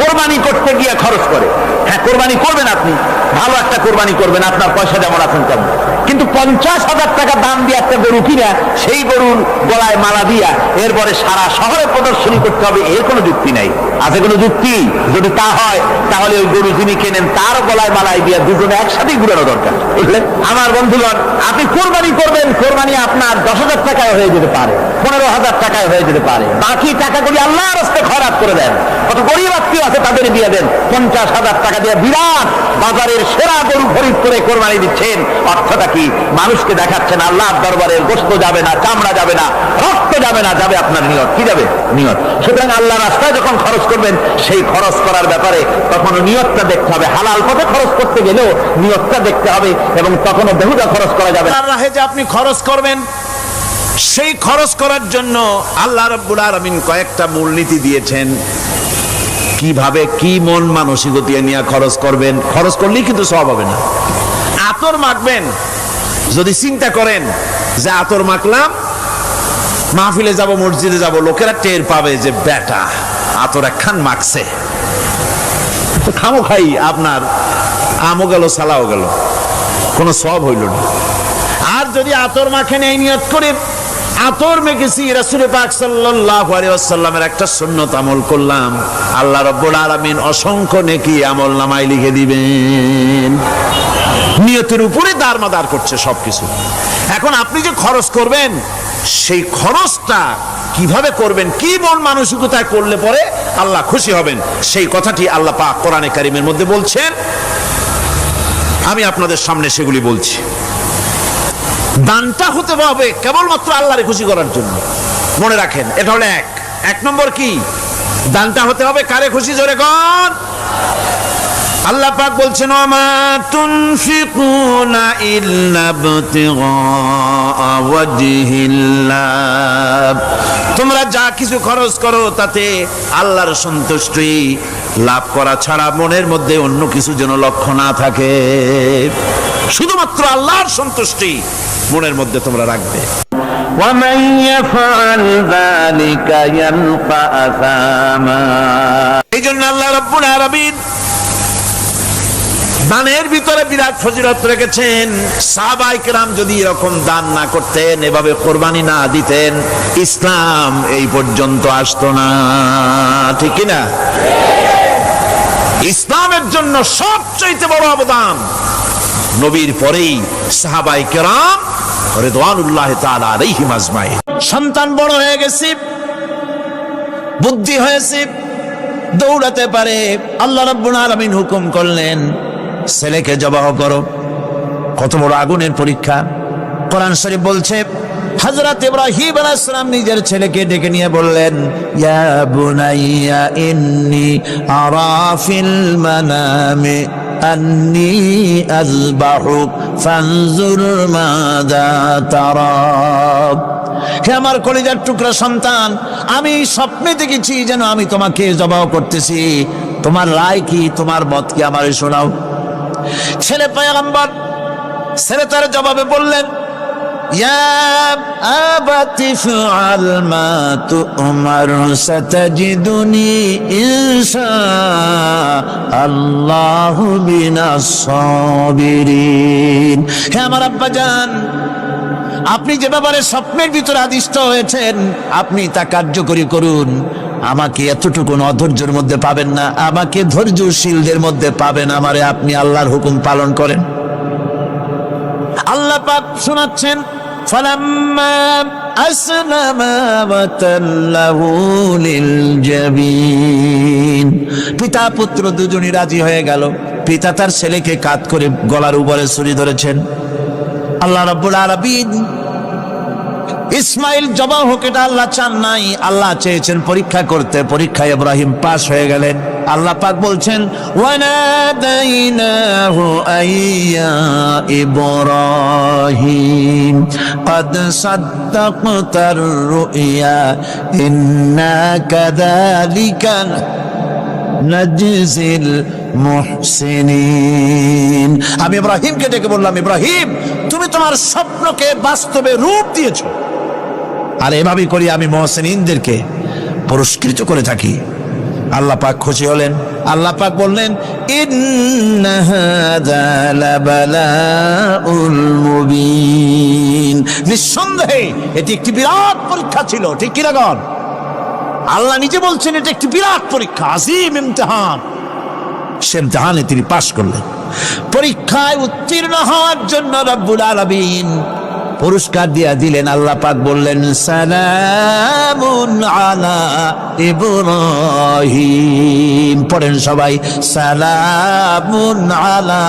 কোরবানি করতে গিয়ে খরচ করে। হ্যাঁ, কোরবানি করবেন আপনি, ভালো একটা কোরবানি করবেন, আপনার পয়সা যেমন আছেন তেমন, কিন্তু 50,000 টাকা দাম দিয়ে একটা গরু কিনা সেই গরুর গলায় মালা দিয়া এরপরে সারা শহরে প্রদর্শনী করতে হবে, এর কোনো যুক্তি নাই। আছে কোনো যুক্তি? যদি তা হয় তাহলে ওই গরু যিনি কেনেন তার গলায় মালাই দিয়া দুজনে একসাথেই ঘুরানো দরকার, বুঝলেন? আমার বন্ধুগণ, আপনি কোরবানি করবেন, কোরবানি আপনার 10,000 টাকায় হয়ে যেতে পারে, 15,000 টাকায় হয়ে যেতে পারে, বাকি টাকাগুলি আল্লাহর রাস্তে খয়রাত করে দেন। কত গরিব আত্মীয় আছে তাদের দিয়ে দেন। 50,000 টাকা দিয়ে বিরাট বাজারের সেরা গরু খরিদ করে কোরবানি দিচ্ছেন। অর্থটা কি? মানুষকে দেখাচ্ছেন আল্লাহর দরবারে গোশত যাবে না, চামড়া যাবে না, রক্ত যাবে না, যাবে আপনার নিয়ত। কি যাবে? নিয়ত। সুতরাং আল্লাহ রাস্তায় যখন খরচ করবেন, সেই খরচ করার ব্যাপারে তখন নিয়তটা দেখতে হবে। হালাল পথে খরচ করতে গেলেও নিয়তটা দেখতে হবে, এবং তখনও বেহুদা খরচ করা যাবে না। রাহে যে আপনি খরচ করবেন, সেই খরচ করার জন্য আল্লাহ রাব্বুল আলামিন কয়েকটা মূলনীতি দিয়েছেন। কিভাবে, কি মন মানসিকতা নিয়ে খরচ করবেন। খরচ করলেই কিন্তু সওয়াব হবে না। আতর মাখবেন, যদি চিন্তা করেন যে আতর মাখলাম, মাহফিলে যাব, মসজিদে যাব, লোকেরা টের পাবে যে বেটা আতর একখান মাখছে, তো খামো খাই আপনার আমও গেল, সালাও গেল, কোনো সওয়াব হইল না। আর যদি আতর মাখেন এই নিয়ত করে আতর মেখেছি, রাসূল পাক সাল্লাল্লাহু আলাইহি ওয়াসাল্লামের একটা সুন্নাত আমল করলাম, আল্লাহ রাব্বুল আলামিন অসংখ্য নেকি আমল নামায় লিখে দিবেন। নিয়তের উপরে দারমাদার করছে সবকিছু। এখন আপনি যে খরচ করবেন, সেই খরচটা কিভাবে করবেন, কি মন মানসিকতায় করলে পরে আল্লাহ খুশি হবেন, সেই কথাটি আল্লাহ পাক কোরআনে কারীমের মধ্যে বলছেন। আমি আপনাদের সামনে সেগুলি বলছি। দানটা হতে হবে কেবলমাত্র আল্লাহরে খুশি করার জন্য। মনে রাখেন, এটা হলো এক নম্বর। কি? দানটা হতে হবে কারে খুশি? জোরে কোন? আল্লাহ পাক বলছেন, ওয়ামা তুনফিকুনা ইল্লা ইবতিগা ওয়াজহিল্লাহ। তোমরা যা কিছু খরচ করো তাতে আল্লাহর সন্তুষ্টি লাভ করা ছাড়া মনের মধ্যে অন্য কিছু যেন লক্ষ্য না থাকে। শুধুমাত্র আল্লাহর সন্তুষ্টি মনের মধ্যে তোমরা রাখবে। ومن يفعل ذلك يلقى أثاما। এই জন্য আল্লাহ রাব্বুল আলামিন দানের ভিতরে বিরাট ফজিলত রেখেছেন। সাহাবায়ে কেরাম যদি এরকম দান না করতেন, এভাবে কোরবানি না দিতেন, ইসলাম এই পর্যন্ত আসতো না। ঠিক কি না? ইসলামের জন্য সবচেয়ে বড় অবদান নবীর পরেই সাহাবায়ে কেরাম রিদওয়ানুল্লাহি তাআলা আলাইহিম আজমাইন। সন্তান বড় হয়ে গেছে, বুদ্ধি হয়েছে, দৌড়াতে পারে। আল্লাহ রাব্বুল আলামিন হুকুম করলেন, ছেলেকে জবাহ করো। কত বড় আগুনের পরীক্ষা! কোরআন শরীফ বলছে, হযরত ইব্রাহিম আলাইহিস সালাম নিজের ছেলেকে ডেকে নিয়ে বললেন, ইয়া বুনাইয়া ইন্নী আরা ফিল মানামি আন্নী আযবাহুক ফানজুর মাযা তারা। হে আমার কলিজার টুকরা সন্তান, আমি স্বপ্নে দেখেছি যেন আমি তোমাকে জবাহ করতেছি, তোমার রায় কি, তোমার মত কি, আমারে শোনাও। ছেলে পয়গম্বর, ছেলে তার জবাবে বললেন, ইয়া আবাতি ফাআল মা তু'মার সাতাজিদুনি ইনশাআল্লাহু মিনাস সাবিরিন। হে আমার আব্বাজান, আপনি যে ব্যাপারে স্বপ্নের ভিতরে আদিষ্ট হয়েছেন, আপনি তা কার্যকরী করুন। আমাকে এতটুকু অধৈর্যের মধ্যে পাবেন না, আমাকে ধৈর্যশীলদের মধ্যে পাবেন। আমারে আপনি আল্লাহর হুকুম পালন করেন। আল্লাহ পাক শোনাচ্ছেন, ফালাম্মা আসলামা ওয়া তাল্লাহু লিল জাবিন। পিতা পুত্র দুজনই রাজি হয়ে গেল। পিতা তার ছেলেকে কাঁধ করে গলার উপরে ছুরি ধরেছেন। আল্লাহ রাব্বুল আলামিন ইসমাইল জবাহ হোক, এটা আল্লাহ চান নাই, আল্লাহ চেয়েছেন পরীক্ষা করতে। পরীক্ষায় ইব্রাহিম পাস হয়ে গেলেন। আল্লাহ পাক বলছেন, ওয়ানাদাইনাহু আইয়া ইব্রাহিম ক্বাদ সাদ্দাকতার রুইয়া ইন্না কাযালিকা নাজজিল মুহসিনিন। আমি ইব্রাহিমকে ডেকে বললাম, ইব্রাহিম, তুমি তোমার স্বপ্নকে বাস্তবে রূপ দিয়েছো, আর এভাবেই করি আমি মুহসিনিনদেরকে পুরস্কৃত করে থাকি। আল্লাহ পাক খুশি হলেন। আল্লাহ পাক বললেন, ইন্না হাযা লাবালাউল মুবিন, নিঃসন্দেহে এটি একটি বিরাট পরীক্ষা ছিল। ঠিক কি না গণ? আল্লাহ নিজে বলছেন এটা একটি বিরাট পরীক্ষা, আজিম ইমতিহান। সে ইমতিহানে তিনি পাশ করলেন। পরীক্ষায় উত্তীর্ণ হওয়ার জন্য রব্বুল আলামিন পুরস্কার দিয়া দিলেন। আল্লাহ পাক বললেন, সালামুন আলা ইব্রাহিম। পড়েন সবাই, সালামুন আলা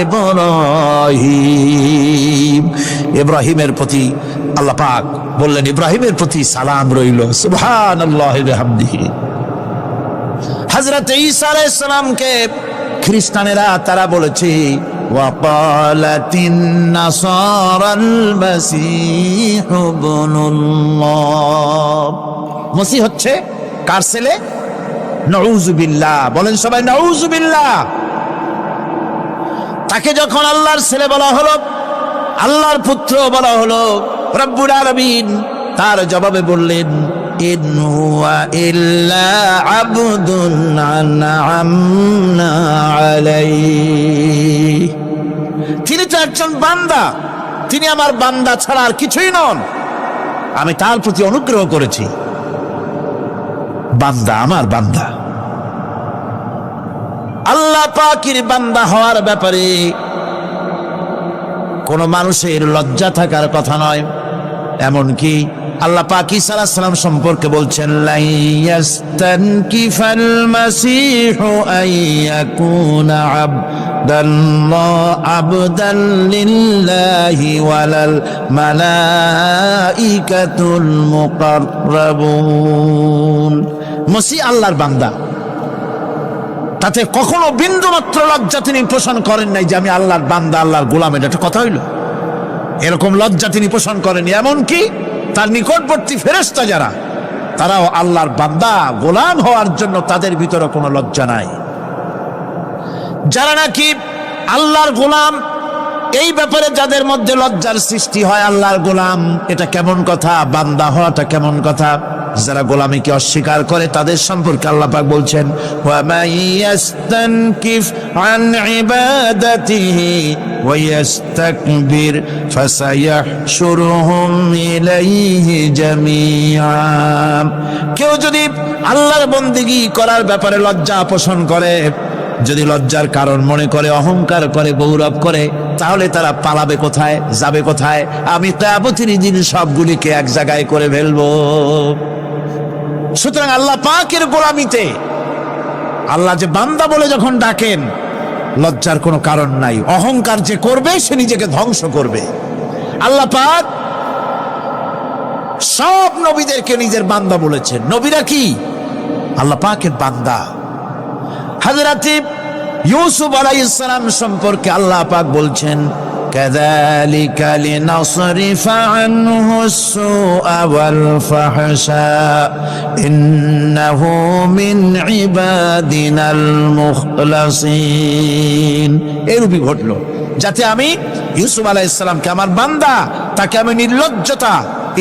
ইব্রাহিম। ইব্রাহিমের প্রতি আল্লাহ পাক বললেন, ইব্রাহিমের প্রতি সালাম রইল। সুবহানাল্লাহি ওয়া বিহামদিহি। হযরত ঈসা আলাইহিস সালামকে খ্রিস্টানেরা তারা বলেছে, ওয়াকালাতিন নাসারাল মাসীহু ইবনুল্লাহ। মসিহ হচ্ছে কার ছেলে? নাউযুবিল্লাহ। বলেন সবাই নাউযুবিল্লাহ। তাকে যখন আল্লাহর ছেলে বলা হলো, আল্লাহর পুত্র বলা হলো, রব্বুল আলামিন তার জবাবে বললেন, ইন হুয়া ইল্লা আবদুন আনআমনা আলাইহি। তিনি তো একজন বান্দা, তিনি আমার বান্দা ছাড়া আর কিছুই নন। আমি তার প্রতি অনুগ্রহ করেছি। বান্দা, আমার বান্দা। আল্লাহ পাকের বান্দা হওয়ার ব্যাপারে কোন মানুষের লজ্জা থাকার কথা নয়। এমনকি আল্লাহ পাক ঈসা আলাইহিস সালাম সম্পর্কে বলছেন, লা ইয়াস্তানকিফাল মাসীহু আইয়াকুনা আবদান লিল্লাহি ওয়ালাল মালাইকাতুল মুকাররাবুন। মসিহ আল্লাহর বান্দা, তাতে কখনো বিন্দুমাত্র লজ্জা তিনি পোষণ করেন নাই যে আমি আল্লাহর বান্দা, আল্লাহর গোলাম। এটা একটা কথা হইল? এরকম লজ্জা তিনি পোষণ করেনি। এমনকি তার নিকটবর্তী ফেরেশতা যারা, তারাও আল্লাহর বান্দা, গোলাম হওয়ার জন্য তাদের ভিতরে কোনো লজ্জা নাই। যারা নাকি আল্লাহর গোলাম, এই ব্যাপারে যাদের মধ্যে লজ্জার সৃষ্টি হয়, আল্লাহর গোলাম এটা কেমন কথা, বান্দা হওয়াটা কেমন কথা। যারা গোলামীকে অস্বীকার করে তাদের সম্পর্কে আল্লাহ পাক বলছেন, ওয়া মাইয়াস্তানকিফ আন ইবাদাতিহি ওয়া ইস্তাকবির ফাসায়াহশুরুহুম ইলাইহি জামিআ। কেউ যদি আল্লাহর বন্দেগী করার ব্যাপারে লজ্জা পোষণ করে, যদি লজ্জার কারণ মনে করে, অহংকার করে, গৌরব করে, তাহলে তারা পালাবে কোথায়, যাবে কোথায়? আমি কিয়ামতের দিন সবগুলিকে এক জায়গায় করে ফেলবো। সুতরাং আল্লাহ পাকের গোলামিতে আল্লাহ যে বান্দা বলে যখন ডাকেন, লজ্জার কোনো কারণ নাই। অহংকার যে করবে সে নিজেকে ধ্বংস করবে। আল্লাহ পাক সব নবীদেরকে নিজের বান্দা বলেছেন। নবীরা কি? আল্লাহ পাকের বান্দা। হযরত ইউসুফ আলাইহিস সালাম সম্পর্কে আল্লাহ পাক বলছেন, কাযালিকা লিনাসরিফা আনহু আস-সুআ ওয়াল ফাহশা ইন্নাহু মিন ইবাদিনাল মুখলাসিন। এরূপই ঘটলো যাতে আমি ইউসুফ আলাইহিস সালামকে, আমার বান্দা, তাকে আমি নির্লজ্জতা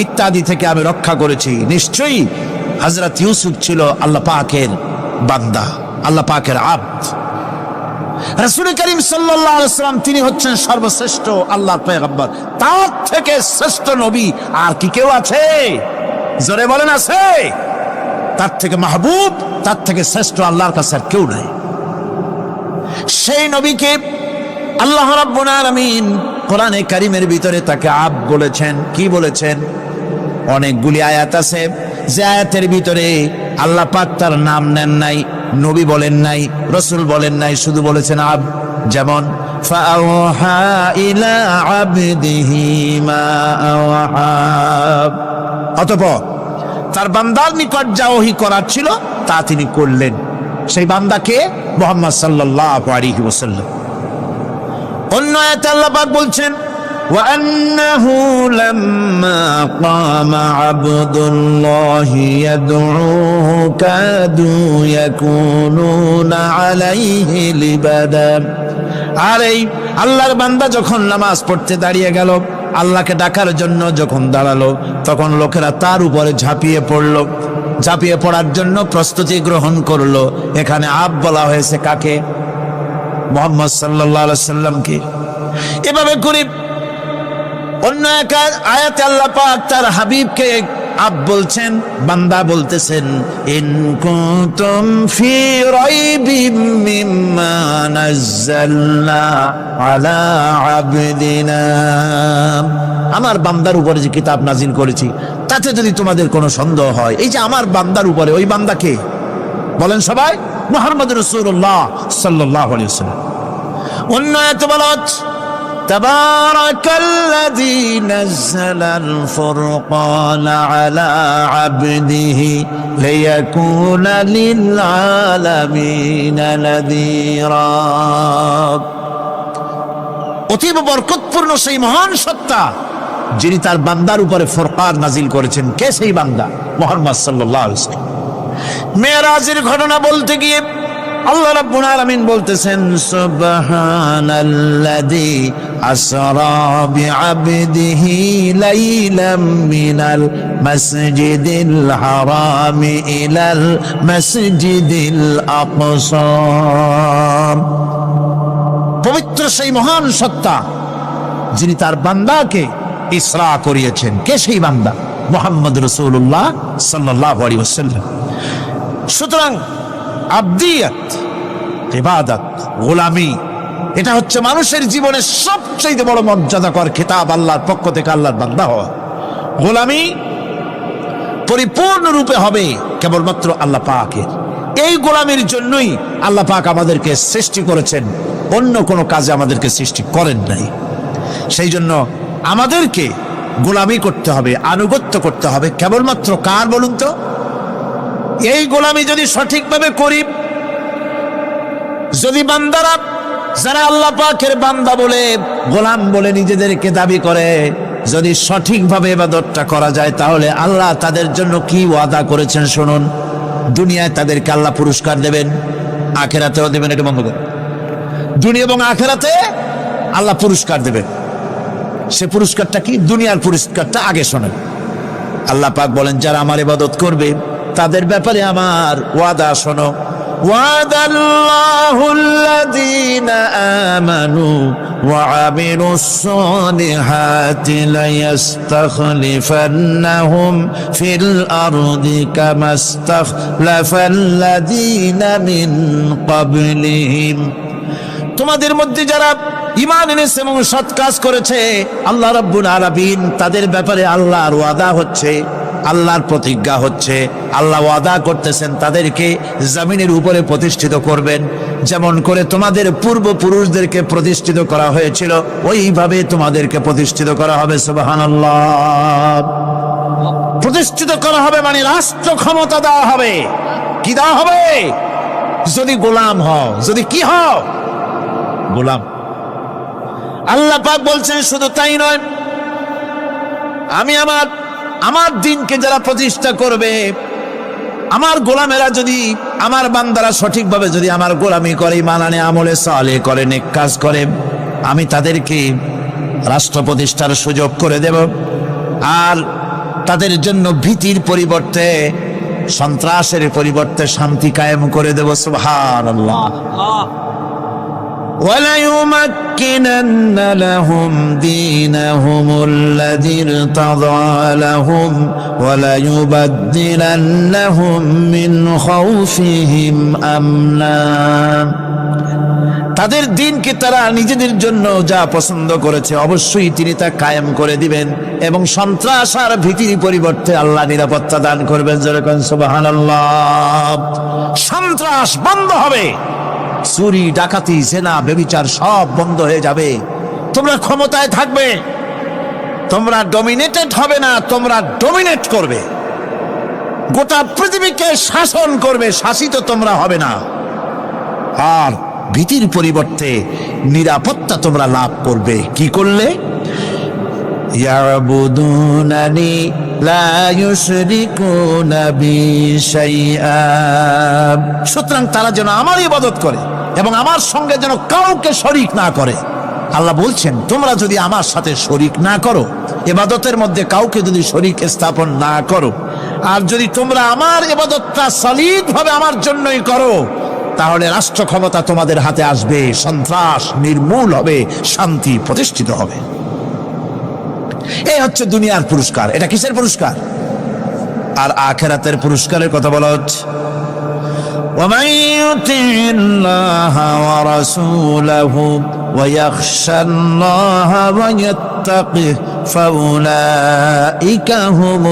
ইত্যাদি থেকে আমি রক্ষা করেছি। নিশ্চয়ই হযরত ইউসুফ ছিল আল্লাহ পাকের বান্দা, আল্লাহ পাকের আব্দ। রাসূল করিম সাল্লাল্লাহু আলাইহি ওয়াসাল্লাম তিনি হচ্ছেন সর্বশ্রেষ্ঠ আল্লাহর পয়গম্বর। তার থেকে শ্রেষ্ঠ নবী আর কি কেউ আছে? জোরে বলেন, আছে? তার থেকে মাহবুব, তার থেকে শ্রেষ্ঠ আল্লাহর কাছে আর কেউ নাই। সেই নবীকে আল্লাহ রাব্বুল আলামিন কোরআনে কারীমের ভিতরে তাকে আব্দ বলেছেন। কি বলেছেন? অনেকগুলি আয়াত আছে যে আয়াতের ভিতরে আল্লাহ পাক তার নাম নেন নাই, নবী বলেন নাই, রাসূল বলেন নাই, শুধু বলেছেন আব্দ। যেমন ফাআওহা ইলা আবদিহি মা আওহা। অতঃপর তার বান্দার নিকট যা ওহী করার ছিল তা তিনি করলেন। সেই বান্দাকে মুহাম্মদ সাল্লাল্লাহু আলাইহি ওয়াসাল্লাম। অন্য আয়াতে আল্লাহ পাক বলছেন, وأنه لما قام عبد الله يدعوه كادوا يكونون عليه لبدا। আর এই আল্লাহর বান্দা যখন নামাজ পড়তে দাঁড়িয়ে গেল, আল্লাহকে ডাকার জন্য যখন দাঁড়ালো, তখন লোকেরা তার উপরে ঝাঁপিয়ে পড়ল। ঝাঁপিয়ে পড়ার জন্য প্রস্তুতি গ্রহণ করলো। এখানে আব বলা হয়েছে কাকে? মুহাম্মদ সাল্লাল্লাহু আলাইহি সাল্লামকে। এভাবে করে অন্য এক আয়াতে আল্লাহ পাক তার হাবিবকে আব বলছেন, বান্দা বলতেছেন, ইন কুনতুম ফি রাইবিম মিম্মা নাযালনা আলা আবদিনা, আমার বান্দার উপরে যে কিতাব নাজিল করেছি তাতে যদি তোমাদের কোনো সন্দেহ হয়, এই যে আমার বান্দার উপরে, ওই বান্দা কে বলেন সবাই? মুহাম্মদ রাসূলুল্লাহ সাল্লাল্লাহু আলাইহি ওয়াসাল্লাম। অন্য আয়াতে বলা হচ্ছে, তাবারাকাল্লাযী নাযালাল ফুরকানা আলা আবদিহি লিয়াকুনা লিল আলামিনা নাযীরা। অতীব বরকতপূর্ণ সেই মহান সত্তা যিনি তার বান্দার উপরে ফুরকান নাজিল করেছেন। কে সেই বান্দা? মুহাম্মদ সাল্লাল্লাহু আলাইহি ওয়াসাল্লাম। মেরাজের ঘটনা বলতে গিয়ে আল্লাহ রাব্বুল আলামিন বলতেছেন, সুবহানাল্লাযী আসরা বিআবদিহি লাইলাম মিনাল মাসজিদিল হারামি ইলাল মাসজিদিল আকসা। পবিত্র সেই মহান সত্তা যিনি তার বান্দাকে ইসরা করিয়েছেন। কে সেই বান্দা? মুহাম্মদ রাসূলুল্লাহ সাল্লাল্লাহু আলাইহি ওয়াসাল্লাম। সুতরাং আবদিয়াত, ইবাদত, গোলামি, এটা হচ্ছে মানুষের জীবনের সবচেয়ে বড় মর্যাদাকর খেতাব আল্লাহর পক্ষ থেকে আল্লাহর বান্দা হওয়া। গোলামি পরিপূর্ণরূপে হবে কেবলমাত্র আল্লাহ পাকের। এই গোলামির জন্যই আল্লাহ পাক আমাদেরকে সৃষ্টি করেছেন, অন্য কোনো কাজে আমাদেরকে সৃষ্টি করেন নাই। সেই জন্য আমাদেরকে গোলামি করতে হবে, আনুগত্য করতে হবে কেবলমাত্র কার বলুন তো? এই গোলামি যদি সঠিকভাবে করি, যদি বান্দারা যারা আল্লাহ পাকের বান্দা বলে, গোলাম বলে নিজেদেরকে দাবি করে, যদি সঠিকভাবে ইবাদতটা করা যায়, তাহলে আল্লাহ তাদের জন্য কি ওয়াদা করেছেন শুনুন। দুনিয়ায় তাদেরকে আল্লাহ পুরস্কার দেবেন, আখিরাতেও দেবেন। এটা বন্ধ করে, দুনিয়া এবং আখিরাতে আল্লাহ পুরস্কার দেবেন। সে পুরস্কারটা কি? দুনিয়ার পুরস্কারটা আগে শোনেন। আল্লাহ পাক বলেন, যারা আমার ইবাদত করবে তাদের ব্যাপারে আমার ওয়াদা শোনো। ওয়াদাল্লাহুল্লাযীনা আমানু ওয়া আমিলুস সালিহাতি লায়াস্তাখলিফান্নাহুম ফিল আরদি কামাস্তাখলাফাল্লাযীনা মিন ক্বাবলিহিম। তোমাদের মধ্যে যারা ঈমান এনেছে এবং সৎ কাজ করেছে, আল্লাহ রাব্বুল আলামিন তাদের ব্যাপারে আল্লাহর ওয়াদা হচ্ছে, আল্লাহর প্রতিজ্ঞা হচ্ছে, আল্লাহ ওয়াদা করতেছেন তাদেরকে জমিনের উপরে প্রতিষ্ঠিত করবেন। যেমন করে তোমাদের পূর্বপুরুষদেরকে প্রতিষ্ঠিত করা হয়েছিল, ওইভাবে তোমাদেরকে প্রতিষ্ঠিত করা হবে। সুবহানাল্লাহ। প্রতিষ্ঠিত করা হবে মানে রাষ্ট্র ক্ষমতা দেওয়া হবে। কি দেওয়া হবে? যদি গোলাম হও, যদি কি হও? গোলাম। আল্লাহ পাক বলছেন শুধু তাই নয়, আমি আমার দিনকে যারা প্রতিষ্ঠা করবে, আমার গোলামেরা যদি, আমার বান্দারা সঠিকভাবে যদি আমার গোলামি করে, ঈমান আনে, আমলে সালেহ করে, নেক কাজ করে, আমি তাদেরকে রাষ্ট্র প্রতিষ্ঠার সুযোগ করে দেব। আর তাদের জন্য ভীতির পরিবর্তে, সন্ত্রাসের পরিবর্তে শান্তি কায়েম করে দেব। সুবহানাল্লাহ। وَلَيُمَكِّنَنَّ لَهُمْ دِينَهُمُ الَّذِي ارْتَضَىٰ لَهُمْ وَلَيُبَدِّلَنَّهُمْ مِنْ خَوْفِهِمْ أَمْنًا। তাদের দিনকে তারা নিজেদের জন্য যা পছন্দ করেছে অবশ্যই তিনি তা কায়েম করে দিবেন, এবং সন্ত্রাস আর ভীতির পরিবর্তে আল্লাহ নিরাপত্তা দান করবেন। যেরকম সুবহানাল্লাহ। সন্ত্রাস বন্ধ হবে, চুরি, ডাকাতি, জেনা, ব্যভিচার সব বন্ধ হয়ে যাবে। তোমরা ক্ষমতায় থাকবে, তোমরা ডমিনেটেড হবে না, তোমরা ডমিনেট করবে। গোটা পৃথিবীকে শাসন করবে, শাসিত তোমরা হবে না। আর ভীতির পরিবর্তে নিরাপত্তা তোমরা লাভ করবে। কি করলে? ইয়াবুদুনানি লা ইউশরিকুনা বি শাইআ। সুতরাং তারা যেন আমার ইবাদত করে এবং আমার সঙ্গে যেন কাউকে শরীক না করে। আল্লাহ বলছেন, তোমরা যদি আমার সাথে শরীক না করো, ইবাদতের মধ্যে কাউকে যদি শরীক স্থাপন না করো, আর যদি তোমরা আমার ইবাদতটা সলিড ভাবে আমার জন্যই করো, তাহলে রাষ্ট্র ক্ষমতা তোমাদের হাতে আসবে, সন্ত্রাস নির্মূল হবে, শান্তি প্রতিষ্ঠিত হবে। এই হচ্ছে দুনিয়ার পুরস্কার। এটা কিসের পুরস্কার? আর আখিরাতের পুরস্কারের কথা বলা হচ্ছে, ومن يطع الله ورسوله ويخشى الله ويتقه فأولئك هم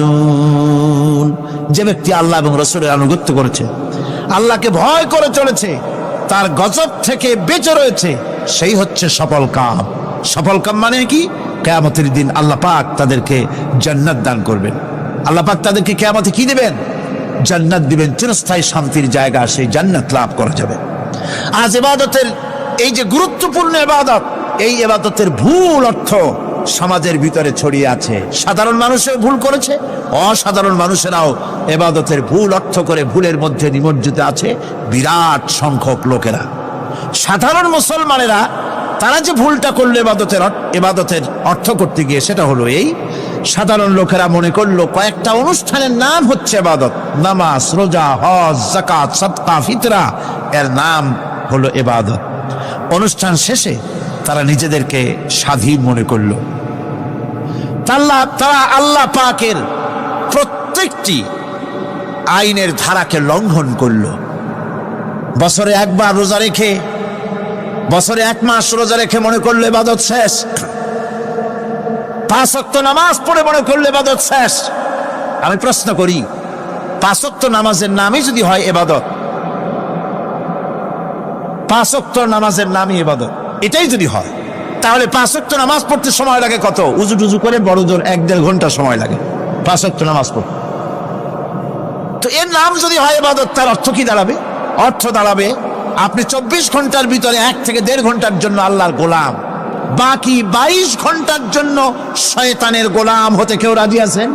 الفائزون। যে ব্যক্তি আল্লাহ এবং রাসূলের আনুগত্য করেছে, আল্লাহকে ভয় করে চলেছে, তার গজব থেকে বেঁচে রয়েছে, সেই হচ্ছে সফল কাম। সফল কাম মানে কি? কিয়ামতের দিন আল্লাহ পাক তাদেরকে জান্নাত দান করবেন। আল্লাহ পাক তাদেরকে কিয়ামতে কি দিবেন? জান্নাত দিবেন, চিরস্থায়ী শান্তির জায়গা, সেই জান্নাত লাভ করা যাবে। আজ ইবাদতের এই যে গুরুত্বপূর্ণ ইবাদত, এই ইবাদতের ভুল অর্থ সমাজের ভিতরে ছড়িয়ে আছে। সাধারণ মানুষও ভুল করেছে, অসাধারণ মানুষেরাও ইবাদতের ভুল অর্থ করে ভুলের মধ্যে নিমজ্জিত আছে বিরাট সংখ্যক লোকেরা। সাধারণ মুসলমানেরা তারা যে ভুলটা করলো ইবাদতের অর্থ করতে গিয়ে, সেটা হলো এই, সাধারণ লোকেরা মনে করলো কয়েকটা অনুষ্ঠানের নাম হচ্ছে ইবাদত, নামাজ, রোজা, হজ, যাকাত, সাদকা, ফিতরা, এর নাম হলো ইবাদত। অনুষ্ঠান শেষে তারা নিজেদেরকে স্বাধীন মনে করলো। তারা আল্লাহ পাকের প্রত্যেকটি আইনের ধারাকে লঙ্ঘন করলো। বছরে একবার রোজা রেখে, বছরে 1 মাস রোজা রেখে মনে করলে ইবাদত শেষ। 5 ওয়াক্ত নামাজ পড়ে মনে করলে ইবাদত শেষ। আমি প্রশ্ন করি, 5 ওয়াক্ত নামাজের নামই যদি হয় ইবাদত, 5 ওয়াক্ত নামাজের নামই ইবাদত, এটাই যদি হয়, তাহলে 5 ওয়াক্ত নামাজ পড়তে সময় লাগে কত? উজু টুজু করে বড় জোর 1-1.5 ঘন্টা সময় লাগে 5 ওয়াক্ত নামাজ পড়তে। তো এর নাম যদি হয় ইবাদত, তার অর্থ কি দাঁড়াবে? অর্থ দাঁড়াবে আপনি 24 ঘন্টার ভিতরে 1 থেকে 1.5 ঘন্টার জন্য আল্লাহর গোলাম, বাকি 22 ঘন্টার জন্য শয়তানের গোলাম হতে কেউ রাজি আছেন?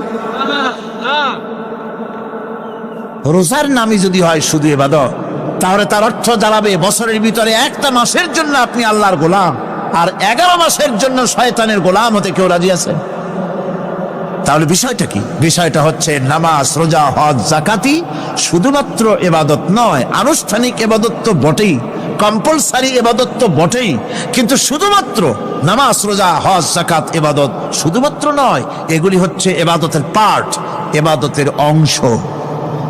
রোজার নামই যদি হয় শুধু ইবাদত, তাহলে তার অর্থ দাঁড়াবে বছরের ভিতরে 1টা মাসের জন্য আপনি আল্লাহর গোলাম, আর 11 মাসের জন্য শয়তানের গোলাম হতে কেউ রাজি আছেন? তাহলে বিষয়টা কি? বিষয়টা হচ্ছে নামাজ, রোজা, হজ, যাকাতি শুধুমাত্র ইবাদত নয়, আনুষ্ঠানিক ইবাদত তো বটেই, কম্পালসারি ইবাদত তো বটেই, কিন্তু শুধুমাত্র নামাজ, রোজা, হজ, যাকাত ইবাদত শুধুমাত্র নয়, এগুলি হচ্ছে ইবাদতের পার্ট, ইবাদতের অংশ।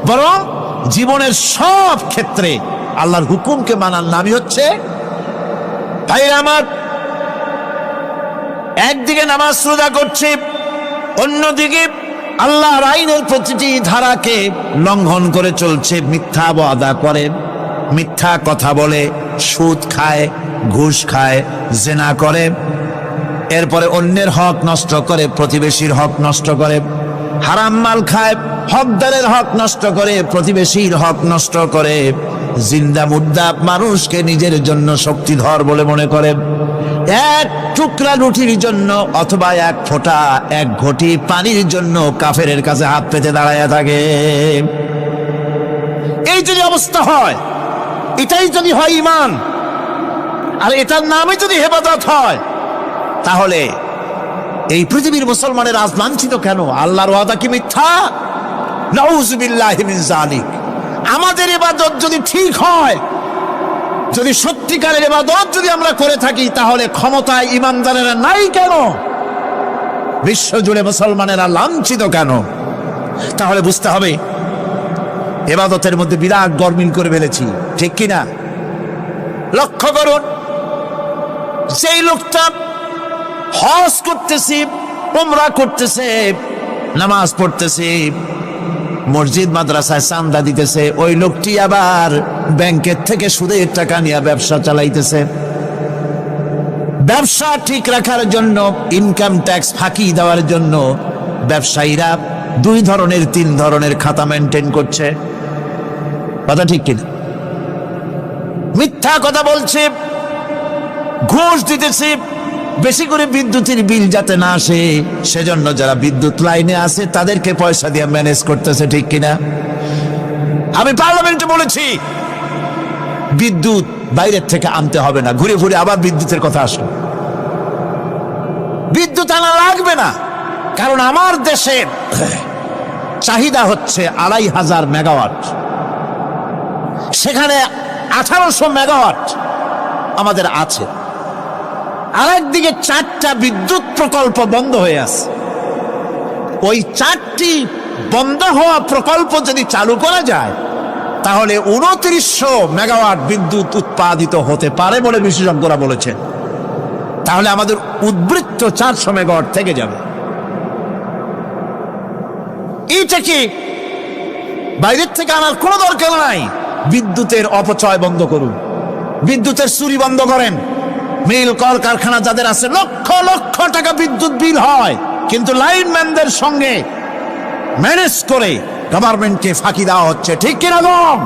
বরং জীবনের সব ক্ষেত্রে আল্লাহর হুকুমকে মানার নামই হচ্ছে, ভাইরা আমার, একদিকে নামাজ রোজা করছে, অন্যদিকে আল্লাহর আইনের প্রতিটি ধারাকে লঙ্ঘন করে চলছে, মিথ্যা ওয়াদা করে, মিথ্যা কথা বলে, সুদ খায়, ঘুষ খায়, জেনা করে, এরপরে অন্যের হক নষ্ট করে, প্রতিবেশীর হক নষ্ট করে, হারাম মাল খায়, হকদারের হক নষ্ট করে, প্রতিবেশীর হক নষ্ট করে, জিন্দা মুর্দা মানুষকে নিজের জন্য শক্তিধর বলে মনে করে, 1 টুকরা রুটির জন্য অথবা 1 ফোঁটা 1 ঘটি পানির জন্য কাফেরের কাছে হাত পেতে দাঁড়ায় থাকে। এই যদি অবস্থা হয়, এটাই যদি হয় ঈমান, আর এটার নামে যদি ইবাদত হয়, তাহলে এই পৃথিবীর মুসলমানের আজ লাঞ্ছিত কেন? আল্লাহর ওয়াদা কি মিথ্যা? নাউযুবিল্লাহি মিন যালিক। আমাদের ইবাদত যদি ঠিক হয়, যদি সত্যিকারের ইবাদত যদি আমরা করে থাকি, তাহলে ক্ষমতায় ইমানদারেরা নাই কেন? বিশ্ব জুড়ে মুসলমানেরা লাঞ্ছিত কেন? তাহলে বুঝতে হবে ইবাদতের মধ্যে বিরাট গরমিল করে ফেলেছি, ঠিক কিনা? লক্ষ্য করুন, সেই লোকটা হজ করতেছে, উমরা করতেছে, নামাজ পড়তেছে, মসজিদ মাদ্রাসায় চাঁদা দিতেছে, ওই লোকটি আবার ব্যাংকের থেকে সুদের টাকা নিয়ে ব্যবসা চালাইতেছে। ব্যবসা ঠিক রাখার জন্য, ইনকাম ট্যাক্স ফাঁকি দেওয়ার জন্য ব্যবসায়ীরা 2 ধরনের 3 ধরনের খাতা মেনটেন করছে। কথা ঠিক কিনা? মিথ্যা কথা বলছে, ঘুষ দিতেছে, বেশি করে বিদ্যুতের বিল যাতে না আসে সেজন্য যারা বিদ্যুৎ লাইনে আছে তাদেরকে পয়সা দিয়ে ম্যানেজ করতেছে, ঠিক কিনা? আমি পার্লামেন্টে বলেছি বিদ্যুৎ বাইরের থেকে আনতে হবে না, ঘুরে ঘুরে আবার বিদ্যুতের কথা আসলো। বিদ্যুৎ আনা লাগবে না, কারণ আমার দেশের চাহিদা হচ্ছে ২৫০০ মেগাওয়াট, সেখানে ১৮০০ মেগাওয়াট আমাদের আছে। আরেকদিকে ৪টা বিদ্যুৎ প্রকল্প বন্ধ হয়ে আছে। ওই ৪টি বন্ধ হওয়া প্রকল্প যদি চালু করা যায় তাহলে ২৯০০ মেগাওয়াট বিদ্যুৎ উৎপাদিত হতে পারে বলে বিশেষজ্ঞরা বলেছেন। তাহলে আমাদের উদ্বৃত্ত ৪০০ মেগাওয়াট থেকে যাবে। এইটা কি বাইরের থেকে আনার কোনো দরকার নাই। বিদ্যুতের অপচয় বন্ধ করুন, বিদ্যুতের চুরি বন্ধ করেন। মিল কল কারখানা যাদের আছে লক্ষ লক্ষ টাকা বিদ্যুৎ বিল হয়, কিন্তু লাইনম্যানদের সঙ্গে ম্যানেজ করে গভর্নমেন্টকে ফাঁকি দেওয়া হচ্ছে। ঠিক কিনা গম?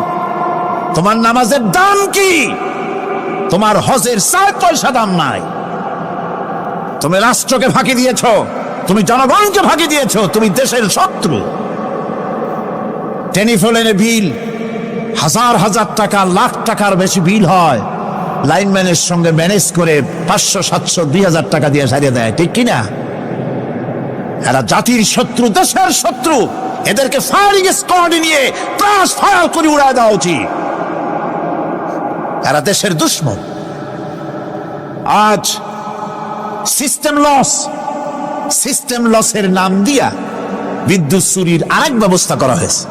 তোমার নামাজের দাম কি? তোমার হজের 4 পয়সা দাম নাই। তুমি রাষ্ট্রকে ফাঁকি দিয়েছ, তুমি জনগণকে ফাঁকি দিয়েছ, তুমি দেশের শত্রু। টেলিফোনের বিল হাজার হাজার টাকা, লাখ টাকার বেশি বিল হয়, লাইনম্যানের সঙ্গে ম্যানেজ করে 500, 700, 2000 টাকা দিয়ে সারিয়ে দেয়। ঠিক কিনা? এরা জাতির শত্রু, দেশের শত্রু। এদেরকে ফায়ারিং স্কোয়াডে নিয়ে ক্রাশ ফায়ার করে উড়ায় দেওয়া উচিত। এরা দেশের দুশ্মন। আজ সিস্টেম লসের নাম দিয়া বিদ্যুৎ চুরির আরেক ব্যবস্থা করা হয়েছে।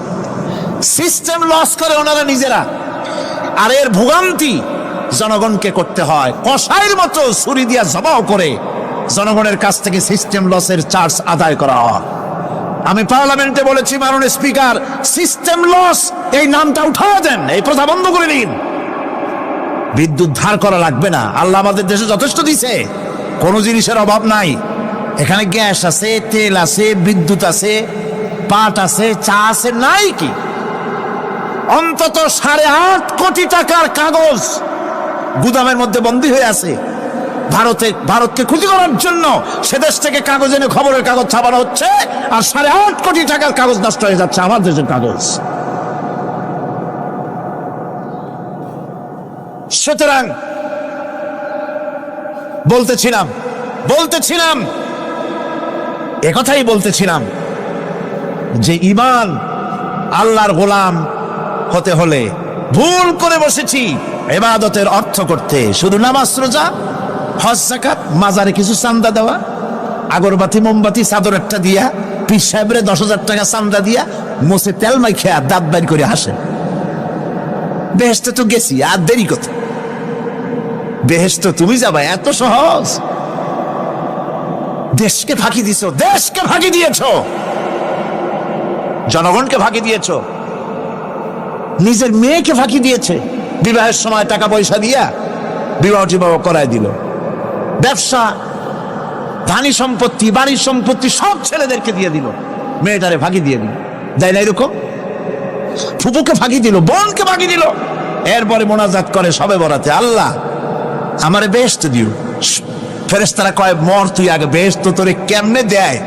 সিস্টেম লস করে ওনারা নিজেরা, আর এর ভোগান্তি জনগণকে করতে হয়। কসাইয়ের মতো ছুরি দিয়া জবাও করে জনগণের কাছ থেকে সিস্টেম লসের চার্জ আদায় করা হয়। আমি পার্লামেন্টে বলেছি, মাননীয় স্পিকার, সিস্টেম লস এই নামটা উঠায় দেন, এই প্রথা বন্ধ করে দিন। বিদ্যুৎ ধার করা লাগবে না। আল্লাহ আমাদের দেশে যথেষ্ট দিছে, কোনো জিনিসের অভাব নাই। এখানে গ্যাস আছে, তেল আছে, বিদ্যুৎ আছে, পাট আছে, চা আছে, নাই কি? অন্তত 8.5 কোটি টাকার কাগজ গুদামের মধ্যে বন্দী হয়ে আছে। ভারতকে ক্ষতি করার জন্য সে দেশ থেকে কাগজ এনে খবরের কাগজ ছাপানো হচ্ছে, আর 8.5 কোটি টাকার কাগজ নষ্ট হয়ে যাচ্ছে আমার দেশের কাগজ। সুতরাং বলতেছিলাম একথাই বলতেছিলাম যে ঈমান আল্লাহর গোলাম হতে হলে ভুল করে বসেছি ইবাদতের অর্থ করতে। শুধু নামাজ, রোজা, হজ, যাকাত, মাজারে কিছু চান্দা দেওয়া, আগরবাতি, মোমবাতি, চাদর একটা দিয়া, পীর সাহেবরে 10,000 টাকা চান্দা দিয়া, মুছে তেল মাইখা দাঁত বাইর করে হাসেন। বেহেশতে তো গেছি, আর দেরি কথা। বেহেশত তুমি যাবা, এত সহজ? দেশকে ফাঁকি দিয়েছ, দেশকে ফাঁকি দিয়েছ, জনগণকে ফাঁকি দিয়েছ, নিজের মেয়েকে ফাঁকি দিয়েছে। বিবাহের সময় টাকা পয়সা দিয়া বিবাহ টিবাহ করায় দিল। ব্যবসা, ধানি সম্পত্তি, বাড়ির সম্পত্তি সব ছেলেদেরকে দিয়ে দিল, মেয়েটারে ফাঁকি দিয়ে দিল। দেয় না এরকম? ফুপুকে ফাঁকি দিল, বোনকে ফাঁকি দিল। এরপরে মোনাজাত করে সবে বরাতে, আল্লাহ আমারে বেহেশত দিও। ফেরেশতারা কয়, মর তুই আগে, বেহেশত তোরে কেমনে দেয়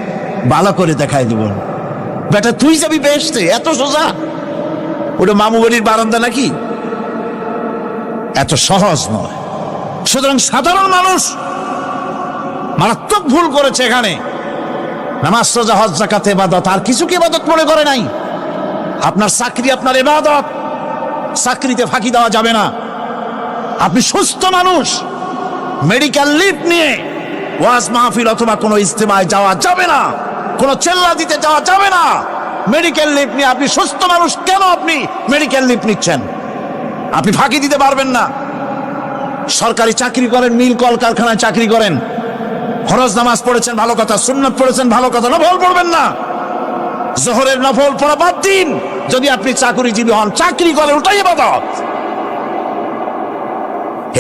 ভালো করে দেখাই দিব। বেটা তুই যাবি বেহেশতে? এত সোজা? ওটা মামু বাড়ির বারান্দা নাকি? এত সহজ নয়। সুতরাং সাধারণ মানুষ মারাত্মক ভুল করেছে এখানে। নামাজ, রোজা, হজ, যাকাত ইবাদত, আর কিছু কি ইবাদত মনে করে নাই? আপনার চাকরি আপনার ইবাদত, চাকরিতে ফাঁকি দেওয়া যাবে না। আপনি সুস্থ মানুষ, মেডিকেল লিভ নিয়ে ওয়াজ মাহফিল অথবা কোনো ইজতেমায় যাওয়া যাবে না, কোনো চেল্লা দিতে যাওয়া যাবে না। মেডিকেল লিভ নিয়ে আপনি সুস্থ মানুষ, কেন আপনি মেডিকেল লিভ নিচ্ছেন? আপনি ফাঁকি দিতে পারবেন না। সরকারি চাকরি করেন, মিল কল কারখানায় চাকরি করেন, ফরজ নামাজ পড়েছেন ভালো কথা, সুন্নাত পড়েছেন ভালো কথা, নফল পড়বেন না। জোহরের নফল পড়া বাদ দিন যদি আপনি চাকরিজীবী হন। চাকরি করেন, ওটাই ইবাদত।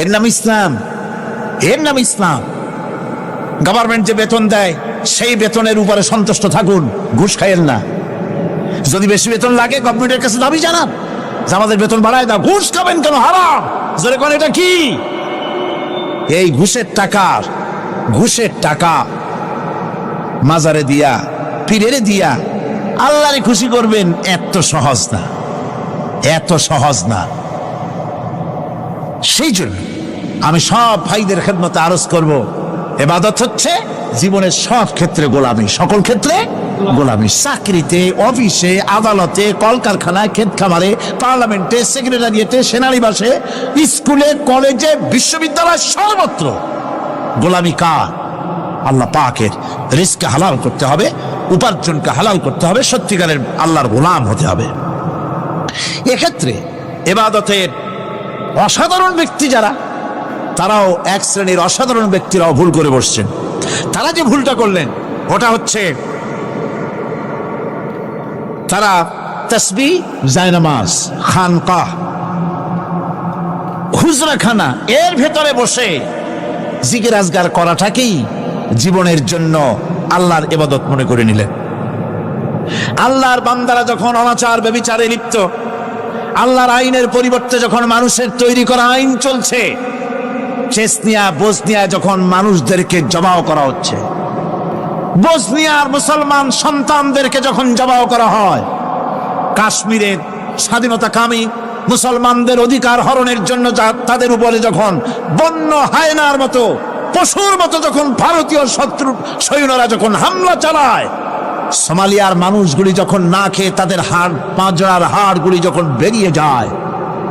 এর নাম ইসলাম, এর নাম ইসলাম। গভর্নমেন্ট যে বেতন দেয় সেই বেতনের উপরে সন্তুষ্ট থাকুন, ঘুষ খাইয়েন না। যদি বেশি বেতন লাগে গভর্নমেন্টের কাছে দাবি জানান যে আমাদের বেতন বাড়ায় দাও। ঘুষ খাবেন কেন? হারাম। জোরে কোন এটা কি? এই ঘুষের টাকা মাজারে দিয়া, পীরেরে দিয়া আল্লাহরে খুশি করবেন, এত সহজ না, এত সহজ না। সেই জন্য আমি সব ভাইদের খেদমতে আরজ করব, ইবাদত হচ্ছে জীবনের সব ক্ষেত্রে গোলামি, সকল ক্ষেত্রে গোলামি। চাকরিতে, অফিসে, আদালতে, কলকারখানায়, ক্ষেত খামারে, পার্লামেন্টে, সেক্রেটারিয়েটে, সেনানিবাসে, স্কুলে, কলেজে, বিশ্ববিদ্যালয়, সর্বত্র গোলামি কার? আল্লাহ পাকের। রিজকে হালাল করতে হবে, উপার্জনকে হালাল করতে হবে, সত্যিকারের আল্লাহর গোলাম হতে হবে। এক্ষেত্রে ইবাদতের অসাধারণ ব্যক্তি যারা, তারাও এক শ্রেণীর অসাধারণ ব্যক্তিরাও ভুল করে বসছেন। তারা যে ভুলটা করলেন ওটা হচ্ছে তারা তাসবিহ, জায়নামাজ, খানকাহ, হুজরাখানা এর ভেতরে বসে জিকির আজগার করাটাকেই জীবনের জন্য আল্লাহর ইবাদত মনে করে নিলেন। আল্লাহর বান্দারা যখন অনাচার ব্যভিচারে লিপ্ত, আল্লাহর আইনের পরিবর্তে যখন মানুষের তৈরি করা আইন চলছে, চেচনিয়া বসনিয়া যখন মানুষদেরকে জবাও করা হচ্ছে, বসনিয়ার মুসলমান সন্তানদেরকে যখন জবাও করা হয়, কাশ্মীরের স্বাধীনতাকামী মুসলমানদের অধিকার হরণের জন্য তাদের উপরে যখন বন্য হায়নার মতো, পশুর মতো যখন ভারতীয় শত্রু সৈন্যরা যখন হামলা চালায়, সোমালিয়ার মানুষগুলি যখন না খেয়ে তাদের হাড়, পাঁজরার হাড়গুলি যখন বেরিয়ে যায়,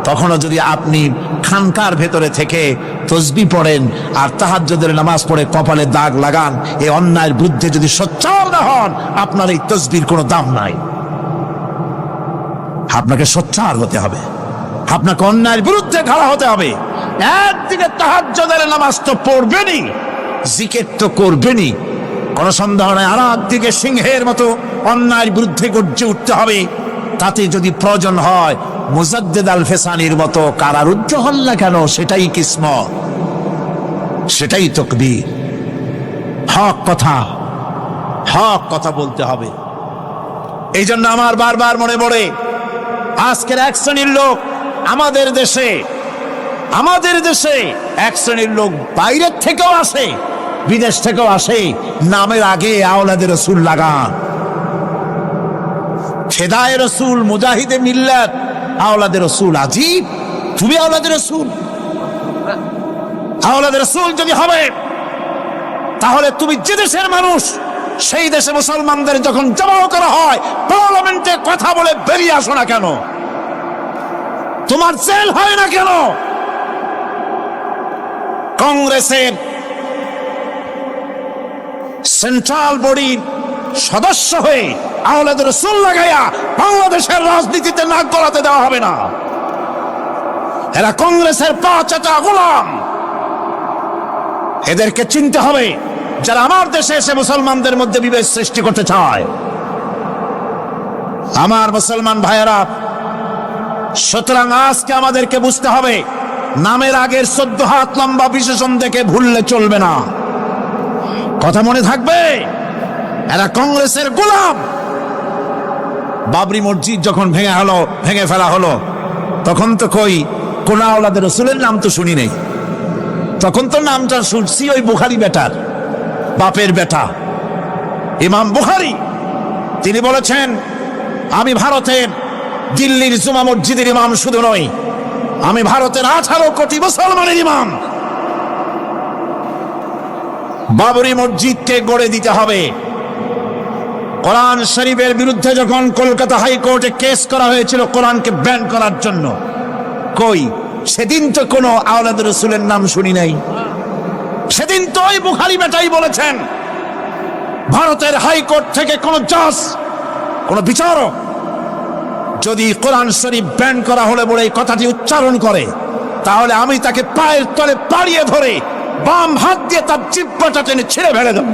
তখনও যদি আপনি খানকার ভেতরে থেকে তসবিহ পড়েন আর তাহাজ্জুদের নামাজ পড়ে কপালে দাগ লাগান, এই অন্যায়ের বিরুদ্ধে যদি সোচ্চার না হন, আপনার এই তসবির কোনো দাম নাই। আপনাকে সোচ্চার হতে হবে, আপনাকে অন্যায়ের বিরুদ্ধে খাড়া হতে হবে। একদিকে তাহাজ্জুদের নামাজ তো পড়বেনই, জিকির তো করবেনই, কোনো সন্দেহ নাই। আর একদিকে সিংহের মতো অন্যায়ের বিরুদ্ধে গর্জে উঠতে হবে। তাতে যদি প্রয়োজন হয় মুজাদ্দেদ আল ফেসানির মতো কারারুদ্ধ হন না কেন, সেটাই কিসমত, সেটাই তাকবীর। হক কথা বলতে হবে। এই জন্য আমার বারবার মনে পড়ে আজকের এক শ্রেণীর লোক আমাদের দেশে এক শ্রেণীর লোক বাইরের থেকেও আসে, বিদেশ থেকেও আসে, নামের আগে আওলাদে রসুল লাগান। ফেদায়ে রসুল, মুজাহিদে মিল্লাত, আওলাদে রসুল। আজীব, তুমি আওলাদে রসুল? আওলাদে রসুল যদি হবে, তাহলে তুমি যে দেশের মানুষ, সেই দেশে মুসলমানদের যখন জবাও করা হয়, পার্লামেন্টে কথা বলে বেরিয়ে আসো না কেন? তোমার জেল হয় না কেন? কংগ্রেসের সেন্ট্রাল বডির সদস্য হয়ে আওলাদে রসুল লাগাইয়া বাংলাদেশের রাজনীতিতে নাক গলাতে দেওয়া হবে না। এরা কংগ্রেসের পা চাটা গোলাম। এদেরকে চিনতে হবে, যারা আমার দেশে এসে মুসলমানদের মধ্যে বিভেদ সৃষ্টি করতে চায়। আমার মুসলমান ভাইয়েরা, সুতরাং আজকে আমাদেরকে বুঝতে হবে, নামের আগের 14 হাত লম্বা বিশেষণ দেখে ভুললে চলবে না। কথা মনে থাকবে, এরা কংগ্রেসের গোলাম। বাবরি মসজিদ যখন ভেঙে ফেলা হলো, তখন তো কোন আওলাদে রসুলের নাম তো শুনি নেই। তখন তো নামটা শুনছি ওই বুখারী বেটার, বাপের বেটা ইমাম বুখারী। তিনি বলেছেন, আমি ভারতের দিল্লির জুমা মসজিদের ইমাম শুধু নই, আমি ভারতের 18 কোটি মুসলমানের ইমাম। বাবরি মসজিদকে গড়ে দিতে হবে। কোরআন শরীফের বিরুদ্ধে যখন কলকাতা হাইকোর্টে কেস করা হয়েছিল কোরআনকে ব্যান করার জন্য, সেদিন তো কোনো আওলাদে রসুলের নাম শুনি নাই। সেদিন তো ওই বুখারী বেটাই বলেছেন, ভারতের হাইকোর্ট থেকে কোন জাজ, কোন বিচারক যদি কোরআন শরীফ ব্যান করা হলে বলে এই কথাটি উচ্চারণ করে, তাহলে আমি তাকে পায়ের তলে পাড়িয়ে ধরে বাম হাত দিয়ে তার জিহ্বাটা টেনে ছিঁড়ে ফেলে দেব।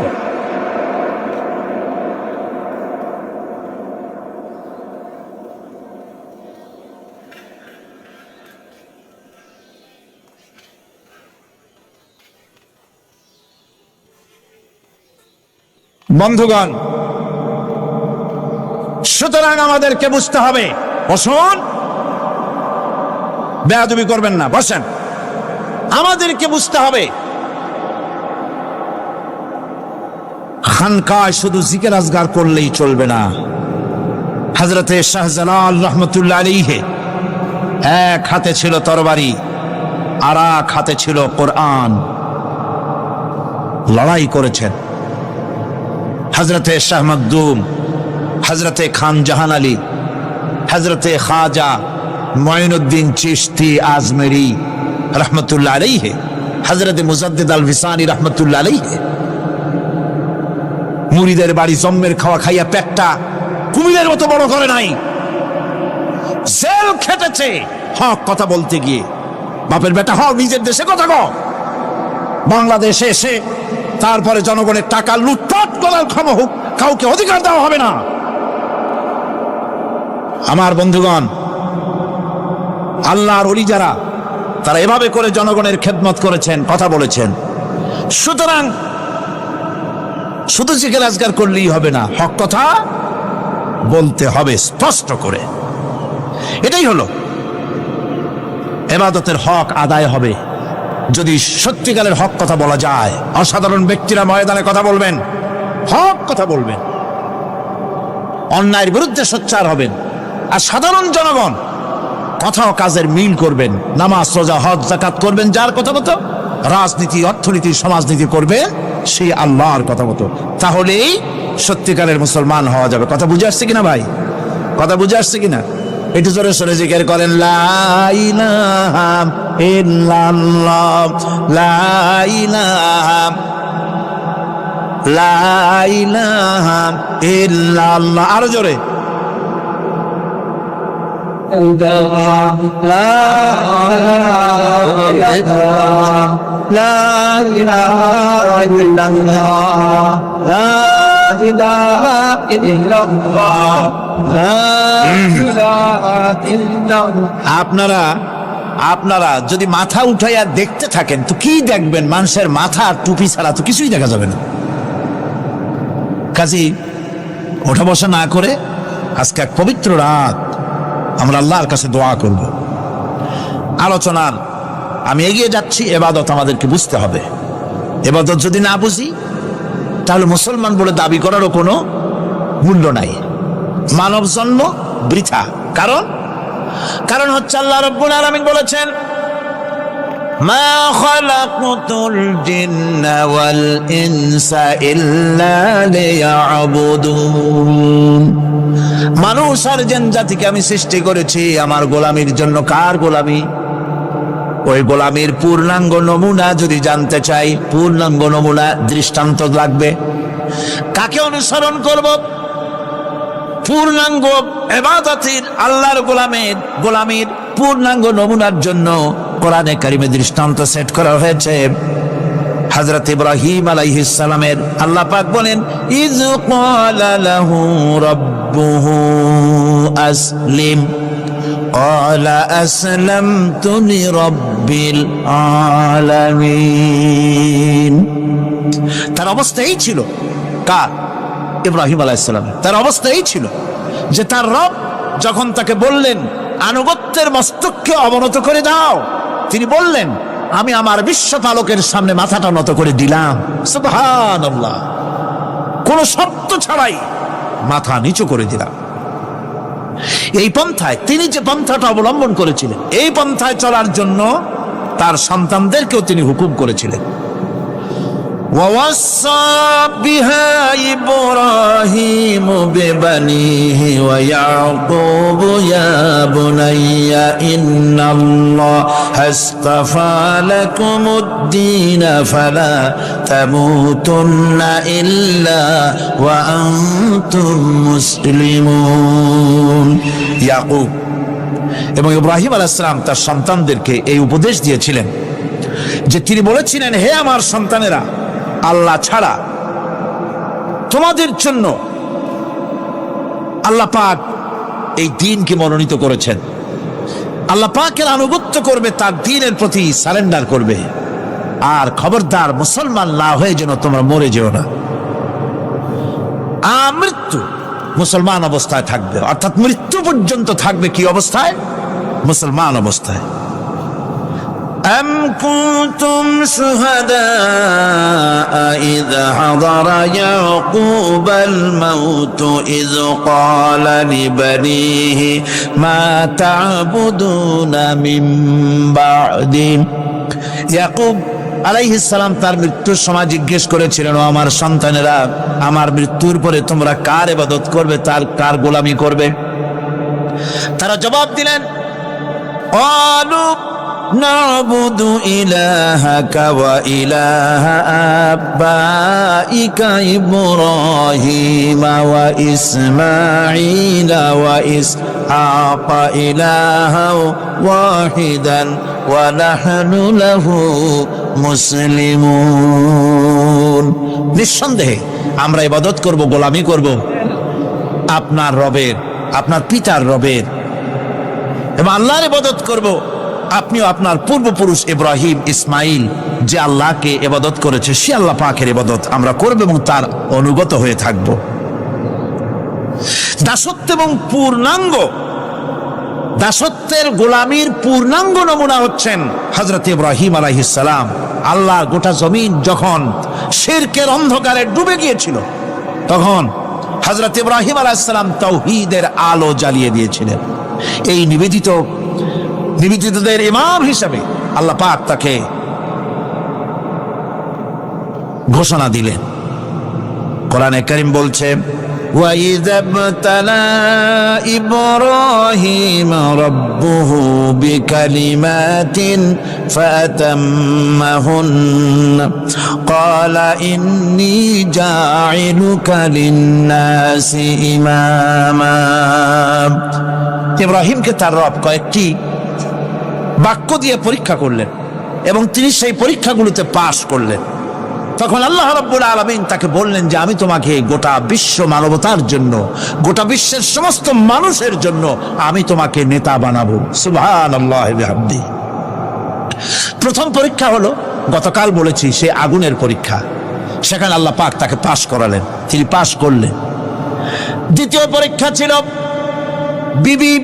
বন্ধুগণ, সুতরাং আমাদেরকে বুঝতে হবে, বসুন, বেয়াদবি করবেন না, বসেন। আমাদেরকে বুঝতে হবে, খানকায় শুধু জিকির আজগার করলেই চলবে না। হযরতে শাহজালাল রহমতুল্লাহ আলাইহি এক হাতে ছিল তরবারি, আর এক হাতে ছিল কোরআন। লড়াই করেছেন, হজরতে শাহ মখদুম, হজরতে খান জাহান আলী, হজরতে খাজা মঈনুদ্দিন চিশতি আজমেরি রহমতুল্লাহ আলাইহি, হজরতে মুজাদ্দিদ আল ভিসানি রহমতুল্লাহ আলাইহি। মুরিদের বাড়ি জম্মের খাওয়া খাইয়া পেটটা কুমিরের মতো বড় করে নাই, জেল খেটেছে হক কথা বলতে গিয়ে। বাপের বেটা হও, নিজের দেশে কথা কও। বাংলাদেশে এসে তারপরে জনগণের টাকা লুটপাট করার ক্ষমা হোক, কাউকে অধিকার দেওয়া হবে না। আমার বন্ধুগণ, আল্লাহর ওলি যারা, তারা এভাবে করে জনগণের খেদমত করেছেন, কথা বলেছেন। সুতরাং শুধু জিকির আজকার করলেই হবে না, হক কথা বলতে হবে স্পষ্ট করে। এটাই হলো ইবাদতের হক আদায় হবে যদি সত্যিকারের হক কথা বলা যায়। অসাধারণ ব্যক্তিরা ময়দানে কথা বলবেন, হক কথা বলবেন, অন্যায়ের বিরুদ্ধে সোচ্চার হবেন। আর সাধারণ জনগণ কথা ও কাজের মিল করবেন, নামাজ রোজা হজ যাকাত করবেন যার কথা মতো, রাজনীতি অর্থনীতি সমাজনীতি করবে সেই আল্লাহর কথা মতো। তাহলেই সত্যিকারের মুসলমান হওয়া যাবে। কথা বুঝে আসছে কিনা ভাই? কথা বুঝে আসছে কিনা? একটু জোরে সরে জিকির করেন, লা ইলাহা ইল্লাল্লাহ, লা ইলাহা, লা ইলাহা ইল্লাল্লাহ। আরো জোরে, আপনারা যদি মাথা উঠাইয়া দেখতে থাকেন তো কি দেখবেন? মানুষের মাথা টুপি ছাড়া তো কিছুই দেখা যাবে না। কাজী ওঠা বসা না করে আজকে এক পবিত্র রাত আমরা আল্লাহর কাছে দোয়া করব। আলোচনার আমি এগিয়ে যাচ্ছি। ইবাদত আমাদেরকে বুঝতে হবে। ইবাদত যদি না বুঝি তাহলে মুসলমান বলে দাবি করারও কোনো মূল্য নাই। মানব জন্ম বৃথা। কারণ হচ্ছে আল্লাহ রাব্বুল আলামিন বলেছেন, মা খালাকতুল জিন্না ওয়াল ইনসা ইল্লা লিয়াবুদুন। মানুষ আর জিন জাতিকে আমি সৃষ্টি করেছি আমার গোলামির জন্য। কার গোলামি? ওই গোলামির পূর্ণাঙ্গ নমুনা যদি জানতে চাই, পূর্ণাঙ্গ নমুনা দৃষ্টান্ত লাগবে। কাকে অনুসরণ করব? পূর্ণাঙ্গ ইবাদতের আল্লাহর গোলামির পূর্ণাঙ্গ নমুনার জন্য কোরআনে কারিমে দৃষ্টান্ত সেট করা হয়েছে। হযরত ইব্রাহিম আলাইহিস সালামের আল্লাহ পাক বলেন, ইয ক্বালা লাহু রাব্বুহু আসলিম ক্বালা আসলামতু লিরাব্বিল আলামিন। তার অবস্থা এই ছিল। কার? ইব্রাহিম আলাইহিস সালাম। তার অবস্থা এই ছিল যে তার রব যখন তাকে বললেন আনুগত্যের মস্তককে অবনত করে দাও, তিনি বললেন আমি আমার বিশ্বপালকের সামনে মাথাটা নত করে দিলাম। সুবহানাল্লাহ। কোন শর্ত ছাড়াই মাথা নিচু করে দিলাম। এই পন্থায় তিনি যে পন্থাটা অবলম্বন করেছিলেন, এই পন্থায় চলার জন্য তার সন্তানদেরকেও তিনি হুকুম করেছিলেন। ووصى بها إبراهيم ببنيه ويعقوب يا بني إن الله اصطفى لكم الدين فلا تموتن إلا وأنتم مسلمون। ইয়াকুব এবং ইব্রাহিম আলাইহিস সালাম তার সন্তানদেরকে এই উপদেশ দিয়েছিলেন যে তিনি বলেছিলেন, হে আমার সন্তানেরা, আল্লাহ ছাড়া তোমাদের জন্য আল্লাহ পাক এই দ্বীনকে মনোনীত করেছেন। আল্লাহ পাকের আনুগত্য করবে, তার দ্বীনের প্রতি সারেন্ডার করবে। আর খবরদার মুসলমান না হয়ে যেন তোমরা মরে যেও না। মৃত্যু মুসলমান অবস্থায় থাকবে, অর্থাৎ মৃত্যু পর্যন্ত থাকবে কি অবস্থায়? মুসলমান অবস্থায়। أم كنتم شهداء إذ حضر يعقوب الموت إذ قال لبنيه ما تعبدون من بعدي। ইয়াকুব আলাইহিস সালাম তার মৃত্যুর সময় জিজ্ঞেস করেছিলেন, ও আমার সন্তানেরা, আমার মৃত্যুর পরে তোমরা কার ইবাদত করবে, কার গোলামি করবে? তারা জবাব দিলেন, قالوا نعبد إلهك وإله آبائك إبراهيم وإسماعيل وإسحاق إلها واحدا ونحن له মুসলিমুন। নিঃসন্দেহে আমরা ইবাদত করব, গোলামি করব আপনার রবের, আপনার পিতার রবের, এবং আল্লাহর ইবাদত করব। আপনিও আপনার পূর্বপুরুষ ইব্রাহিম, ইসমাইল যে আল্লাহকে ইবাদত করেছে, সে আল্লাহ পাকের ইবাদত আমরা করব এবং তার অনুগত হয়ে থাকব। দাসত্ব এবং পূর্ণাঙ্গ, দাসত্বের গোলামির পূর্ণাঙ্গ নমুনা হচ্ছেন হযরত ইব্রাহিম আলাইহিস সালাম। আল্লাহর গোটা জমিন যখন শিরকের অন্ধকারে ডুবে গিয়েছিল, তখন হযরত ইব্রাহিম আলাইহিস সালাম তাওহীদের আলো জ্বালিয়ে দিয়েছিলেন। এই নিবেদিতদের ইমাম হিসাবে আল্লাহ পাক তাকে ঘোষণা দিলেন। কোরআনে কারীম বলছে, وَإِذَا ابْتَلَى إِبْرَاهِيمَ رَبُّهُ بِكَلِمَاتٍ فَأَتَمَّهُنَّ قَالَ إِنِّي جَاعِلُكَ لِلنَّاسِ إِمَامًا। ইব্রাহিমকে তার রব কয়েকটি বাক্য দিয়ে পরীক্ষা করলেন এবং তিনি সেই পরীক্ষাগুলোতে পাশ করলেন। তখন আল্লাহ রাব্বুল আলামিন তাকে বললেন যে আমি তোমাকে গোটা বিশ্ব মানবতার জন্য, গোটা বিশ্বের সমস্ত মানুষের জন্য আমি তোমাকে নেতা বানাবো। সুবহানাল্লাহি বিহামদি। প্রথম পরীক্ষা হলো, গতকাল বলেছি, সে আগুনের পরীক্ষা। সেখানে আল্লাহ পাক তাকে পাশ করালেন, তিনি পাশ করলেন। দ্বিতীয় পরীক্ষা ছিল বিবি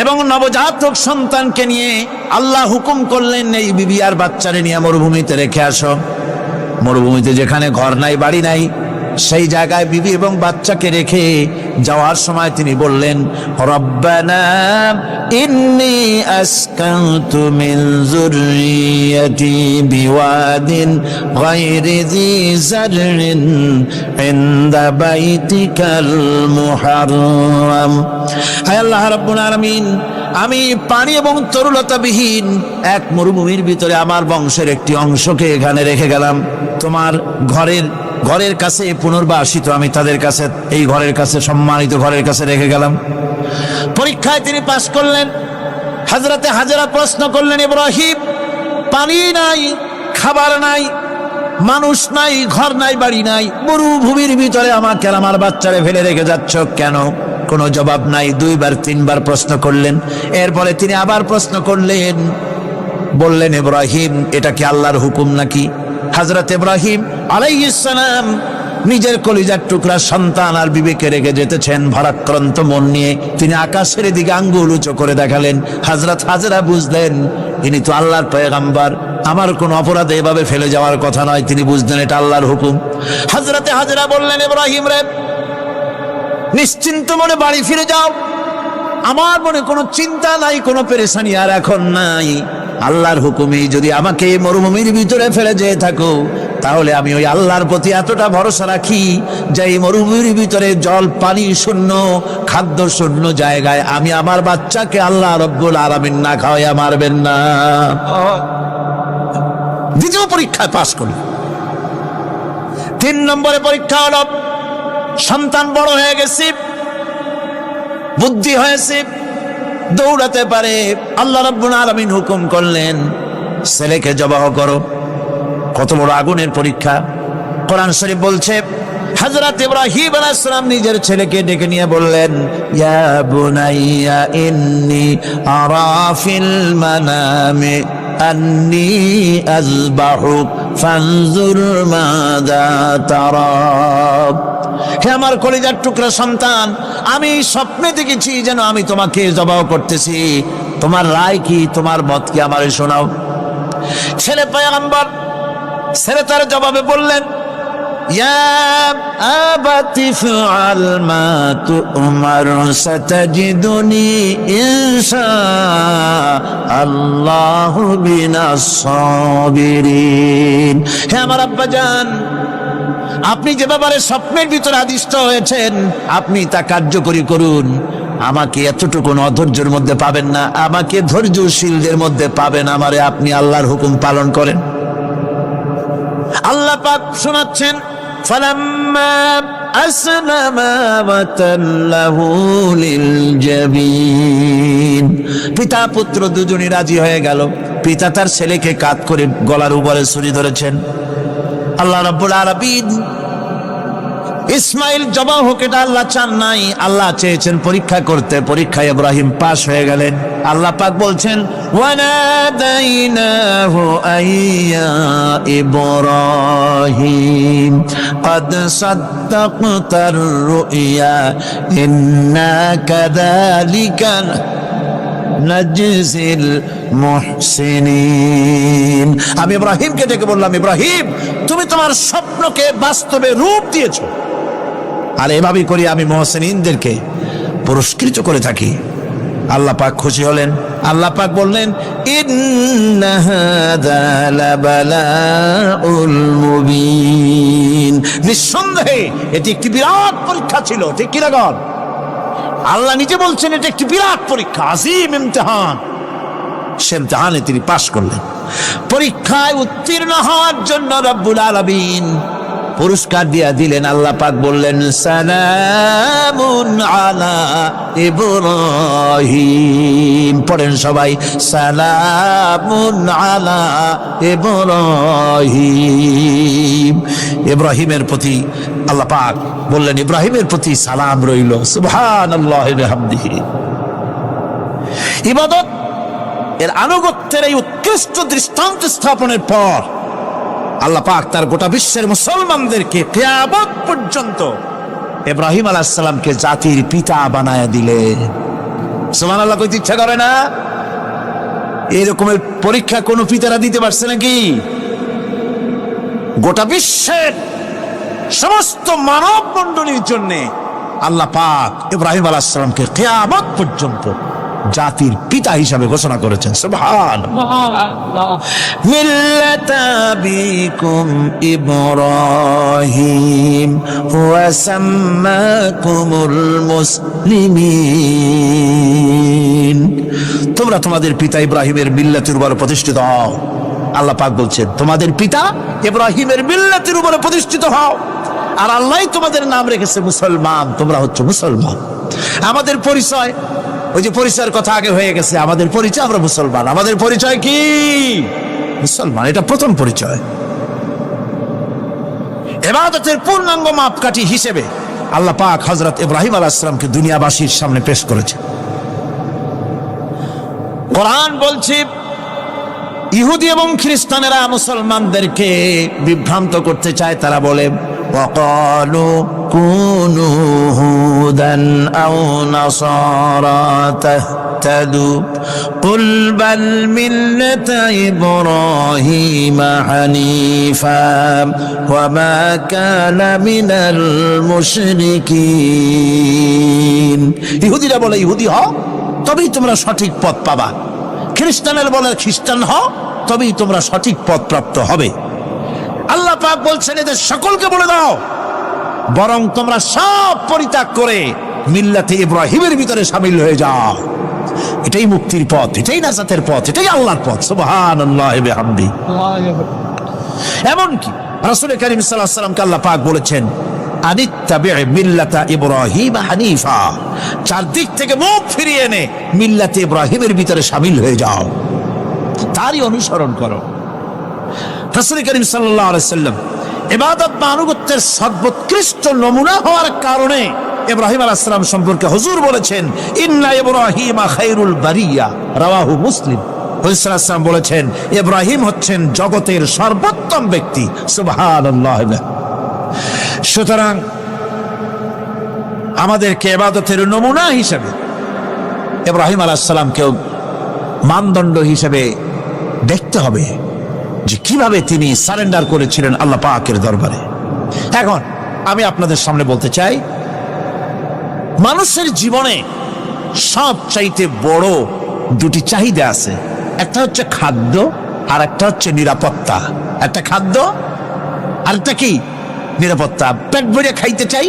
এবং নবজাতক সন্তানকে নিয়ে আল্লাহ হুকুম করলেন, এই বিবি আর বাচ্চারে নিয়ে মরুভূমিতে রেখে আসো। মরুভূমিতে যেখানে ঘর নাই, বাড়ি নাই, সেই জায়গায় বিবি এবং বাচ্চাকে রেখে যাওয়ার সময় তিনি বললেন, রব্বানা ইন্নী আসকানতু মিন যুররিয়াতি বিওয়াদিন গায়রি যী যারইন ইনদা বাইতিকাল মুহাররাম। হে আল্লাহ রাব্বুল আলামিন, আমি পানি এবং তরুলতাবিহীন এক মরুভূমির ভিতরে আমার বংশের একটি অংশকে এখানে রেখে গেলাম। তোমার ঘরের কাছে পুনর্বাসিত, আমি তাদের কাছে, এই ঘরের কাছে, সম্মানিত ঘরের কাছে রেখে গেলাম। পরীক্ষায় তিনি পাশ করলেন। হযরতে হাজেরা প্রশ্ন করলেন, ইব্রাহিম, পানি নাই, খাবার নাই, মানুষ নাই, ঘর নাই, বাড়ি নাই, মরুভূমির ভিতরে আমাকে আর আমার বাচ্চারে ফেলে রেখে যাচ্ছ কেন? কোনো জবাব নাই। দুইবার তিনবার প্রশ্ন করলেন। এরপরে তিনি আবার প্রশ্ন করলেন, বললেন, ইব্রাহিম, এটা কি আল্লাহর হুকুম নাকি? হযরত ইব্রাহিম আলাইহিস সালাম নিজের কলিজার টুকরা সন্তান আর বিবিকে রেখে যেতেছেন ভারাক্রান্ত মন নিয়ে। তিনি আকাশের দিকে আঙ্গুল উঁচু করে দেখালেন। হযরত হাজেরা বুঝলেন ইনি তো আল্লাহর পয়গম্বর, আমার কোন অপরাধে এভাবে ফেলে যাওয়ার কথা নয়। তিনি বুঝলেন এটা আল্লাহর হুকুম। হযরতে হাজেরা বললেন, ইব্রাহিম রে, নিশ্চিন্ত মনে বাড়ি ফিরে যাও। আমার মনে কোনো চিন্তা নাই, কোনো পেরেশানি আর এখন নাই। আল্লাহর হুকুমে যদি আমাকে মরুভূমির ভিতরে ফেলে যেয়ে থাকো, তাহলে আমি ওই আল্লাহর প্রতি এতটা ভরসা রাখি যে এই মরুভূমির ভিতরে জল পানি শূন্য, খাদ্য শূন্য জায়গায় আমি আমার বাচ্চাকে আল্লাহ রব্বুল আলামিন না খাওয়াইয়া মারবেন না। দ্বিতীয় পরীক্ষায় পাশ করি। 3 নম্বরে পরীক্ষা হলো, সন্তান বড় হয়ে গেছে, বুদ্ধি হয়েছে, দৌড়াতে পারে। আল্লাহ রাব্বুল আলামিন হুকুম করলেন, ছেলেকে জবাহ করো। কত বড় আগুনের পরীক্ষা! কোরআন শরীফ বলছে, হযরত ইব্রাহিম আলাইহিস সালাম নিজের ছেলেকে ডেকে নিয়ে বললেন, ইয়া বুনাইয়া ইন্নী আরা ফিল মানামি আন্নী আযবাহুক ফানজুর মাযা তারা। হে আমার কলিজার টুকরা সন্তান, আমি স্বপ্নে দেখেছি যেন আমি তোমাকে জবাহ করতেছি। তোমার রায় কি, তোমার মত কি, আমারে শোনাও। ছেলে পয়গম্বর, ছেলে তার জবাবে বললেন, ইয়া আবাতি ফাআল মা তু'মার সাতাজিদুনি ইনশাআল্লাহু মিনাস সাবিরিন। হে আমার আব্বাজান, আপনি যে ব্যাপারে স্বপ্নের ভিতরে আদিষ্ট হয়েছেন আপনি তা কার্যকরী করুন। আমাকে এতটুকু অধৈর্যের মধ্যে পাবেন না, আমাকে ধৈর্যশীলদের মধ্যে পাবেন। আমারে আপনি আল্লাহর হুকুম পালন করেন। আল্লাহ পাক শোনাচ্ছেন, ফালাম্মা আসলামা ওয়াতাল্লাহু লিল জাবিন। পিতা পুত্র দুজনই রাজি হয়ে গেল। পিতা তার ছেলেকে কাঁধ করে গলার উপরে ছুরি ধরেছেন। আল্লাহ রাব্বুল আলামিন ইসমাইল জবাহ হোক, এটা আল্লাহ চান নাই, আল্লাহ চেয়েছেন পরীক্ষা করতে। পরীক্ষায় ইব্রাহিম পাশ হয়ে গেলেন। আল্লাহ পাক বলছেন, ওয়ানাদাইনাহু আইয়া ইব্রাহিম قد صدقت الرؤيا إنا كذلك নাজিল মুহসিনিন। আমি ইব্রাহিমকে ডেকে বললাম, ইব্রাহিম তুমি তোমার স্বপ্নকে বাস্তবে রূপ দিয়েছো, আর এভাবেই করি আমি মুহসিনিনদেরকে পুরস্কৃত করে থাকি। আল্লাহ পাক খুশি হলেন। আল্লাহ পাক বললেন, ইন্না হাযা লাবালাউল মুবিন। নিঃসন্দেহে এটি একটি বিরাট পরীক্ষা ছিল, ঠিক কি না গণ? আল্লাহ নিজে বলছেন এটা একটি বিরাট পরীক্ষা, আজিম ইমতিহান। সে ইমতিহানে তিনি পাশ করলেন। পরীক্ষায় উত্তীর্ণ হওয়ার জন্য রব্বুল আলামিন পুরস্কার দিয়া দিলেন। আল্লাহ পাক বললেন, সালামুন আলা ইব্রাহিম। পড়েন সবাই, সালামুন আলা ইব্রাহিম। ইব্রাহিমের প্রতি আল্লাহ পাক বললেন, ইব্রাহিমের প্রতি সালাম রইল। সুবহানাল্লাহি ওয়া বিহামদিহি। ইবাদত এর আনুগত্যের এই উৎকৃষ্ট দৃষ্টান্ত স্থাপনের পর আল্লাহ পাক তার গোটা বিশ্বের মুসলমানদেরকে কিয়ামত পর্যন্ত ইব্রাহিম আলাইহিস সালামকে জাতির পিতা বানায়া দিলেন। সুবহানাল্লাহ, কইতে ইচ্ছা করে না? এরকমের পরীক্ষা কোন পিতারা দিতে পারছে নাকি? গোটা বিশ্বের সমস্ত মানব মণ্ডলীর জন্য আল্লাহ পাক ইব্রাহিম আলাইহিস সালামকে কিয়ামত পর্যন্ত জাতির পিতা হিসাবে ঘোষণা করেছেন। সুবহানাল্লাহ। মিল্লাতা বিকুম ইব্রাহিম ওয়া সাম্মাকুমুল মুসলিমিন। তোমরা তোমাদের পিতা ইব্রাহিমের মিল্লাতের উপর প্রতিষ্ঠিত হও। আল্লাহ পাক বলছেন, তোমাদের পিতা ইব্রাহিমের মিল্লাতের উপর প্রতিষ্ঠিত হও, আর আল্লাহই তোমাদের নাম রেখেছে মুসলমান। তোমরা হচ্ছে মুসলমান। আমাদের পরিচয়, ওই যে পরিচয়ের কথা আগে হয়ে গেছে, আমাদের পরিচয় আমরা মুসলমান। আমাদের পরিচয় কি? মুসলমান। এটা প্রথম পরিচয়। ইবাদতের পূর্ণাঙ্গ মাপকাঠি হিসেবে আল্লাহ পাক হযরত ইব্রাহিম আলাইহিস সালামকে দুনিয়াবাসীর সামনে পেশ করেছে। কোরআন বলছে, ইহুদি এবং খ্রিস্টানেরা মুসলমানদেরকে বিভ্রান্ত করতে চায়। তারা বলে, وقالوا كونوا هودا أو نصارى تهتدوا قل بل ملة إبراهيم حنيفا وما كان من المشركين। ইহুদিরা বলে ইহুদি হও তবেই তোমরা সঠিক পথ পাবা, খ্রিস্টানের বলে খ্রিস্টান হও তবেই তোমরা সঠিক পথ প্রাপ্ত হবে। আল্লাহ পাক বলছেন, এদের সকলকে বলে দাও বরং তোমরা সব পরিত্যাগ করে মিল্লাতে ইব্রাহিমের ভিতরে শামিল হয়ে যাও। এটাই মুক্তির পথ, এটাই নাজাতের পথ, এটাই আল্লাহর পথ। সুবহানাল্লাহি ওয়া বিহামদিহি। এমনকি রাসূল কারীম সাল্লাল্লাহু আলাইহি ওয়াসাল্লামকে আল্লাহ পাক বলেছেন, আনিত্তাবি' মিল্লাতা ইব্রাহিম হানিফা। চারদিক থেকে মুখ ফিরিয়ে এনে মিল্লাতে ইব্রাহিমের ভিতরে শামিল হয়ে যাও, তারই অনুসরণ করো। রাসূল কারীম সাল্লাল্লাহু আলাইহি ওয়াসাল্লাম ইবাদত বা আনুগত্যের সর্বোৎকৃষ্ট নমুনা হওয়ার কারণে ইব্রাহিম আলাইহিস সালাম সম্পর্কে হুজুর বলেছেন, ইন্না ইব্রাহিমা খায়রুল বারিয়া, রাওয়াহু মুসলিম। হুজুর সাল্লাল্লাহু আলাইহি ওয়াসাল্লাম বলেছেন, ইব্রাহিম হচ্ছেন জগতের সর্বোত্তম ব্যক্তি। সুবহানাল্লাহ। সুতরাং আমাদেরকে ইবাদতের নমুনা হিসেবে ইব্রাহিম আলাইহিস সালামকেও মানদণ্ড হিসেবে দেখতে হবে যে কিভাবে তিনি সারেন্ডার করেছিলেন আল্লাহ পাকের দরবারে। এখন আমি আপনাদের সামনে বলতে চাই, মানুষের জীবনে সবচাইতে বড় দুটি চাহিদা আছে। একটা হচ্ছে খাদ্য, আর একটা হচ্ছে নিরাপত্তা। একটা খাদ্য, আর একটা কি? নিরাপত্তা। পেট ভরে খাইতে চাই,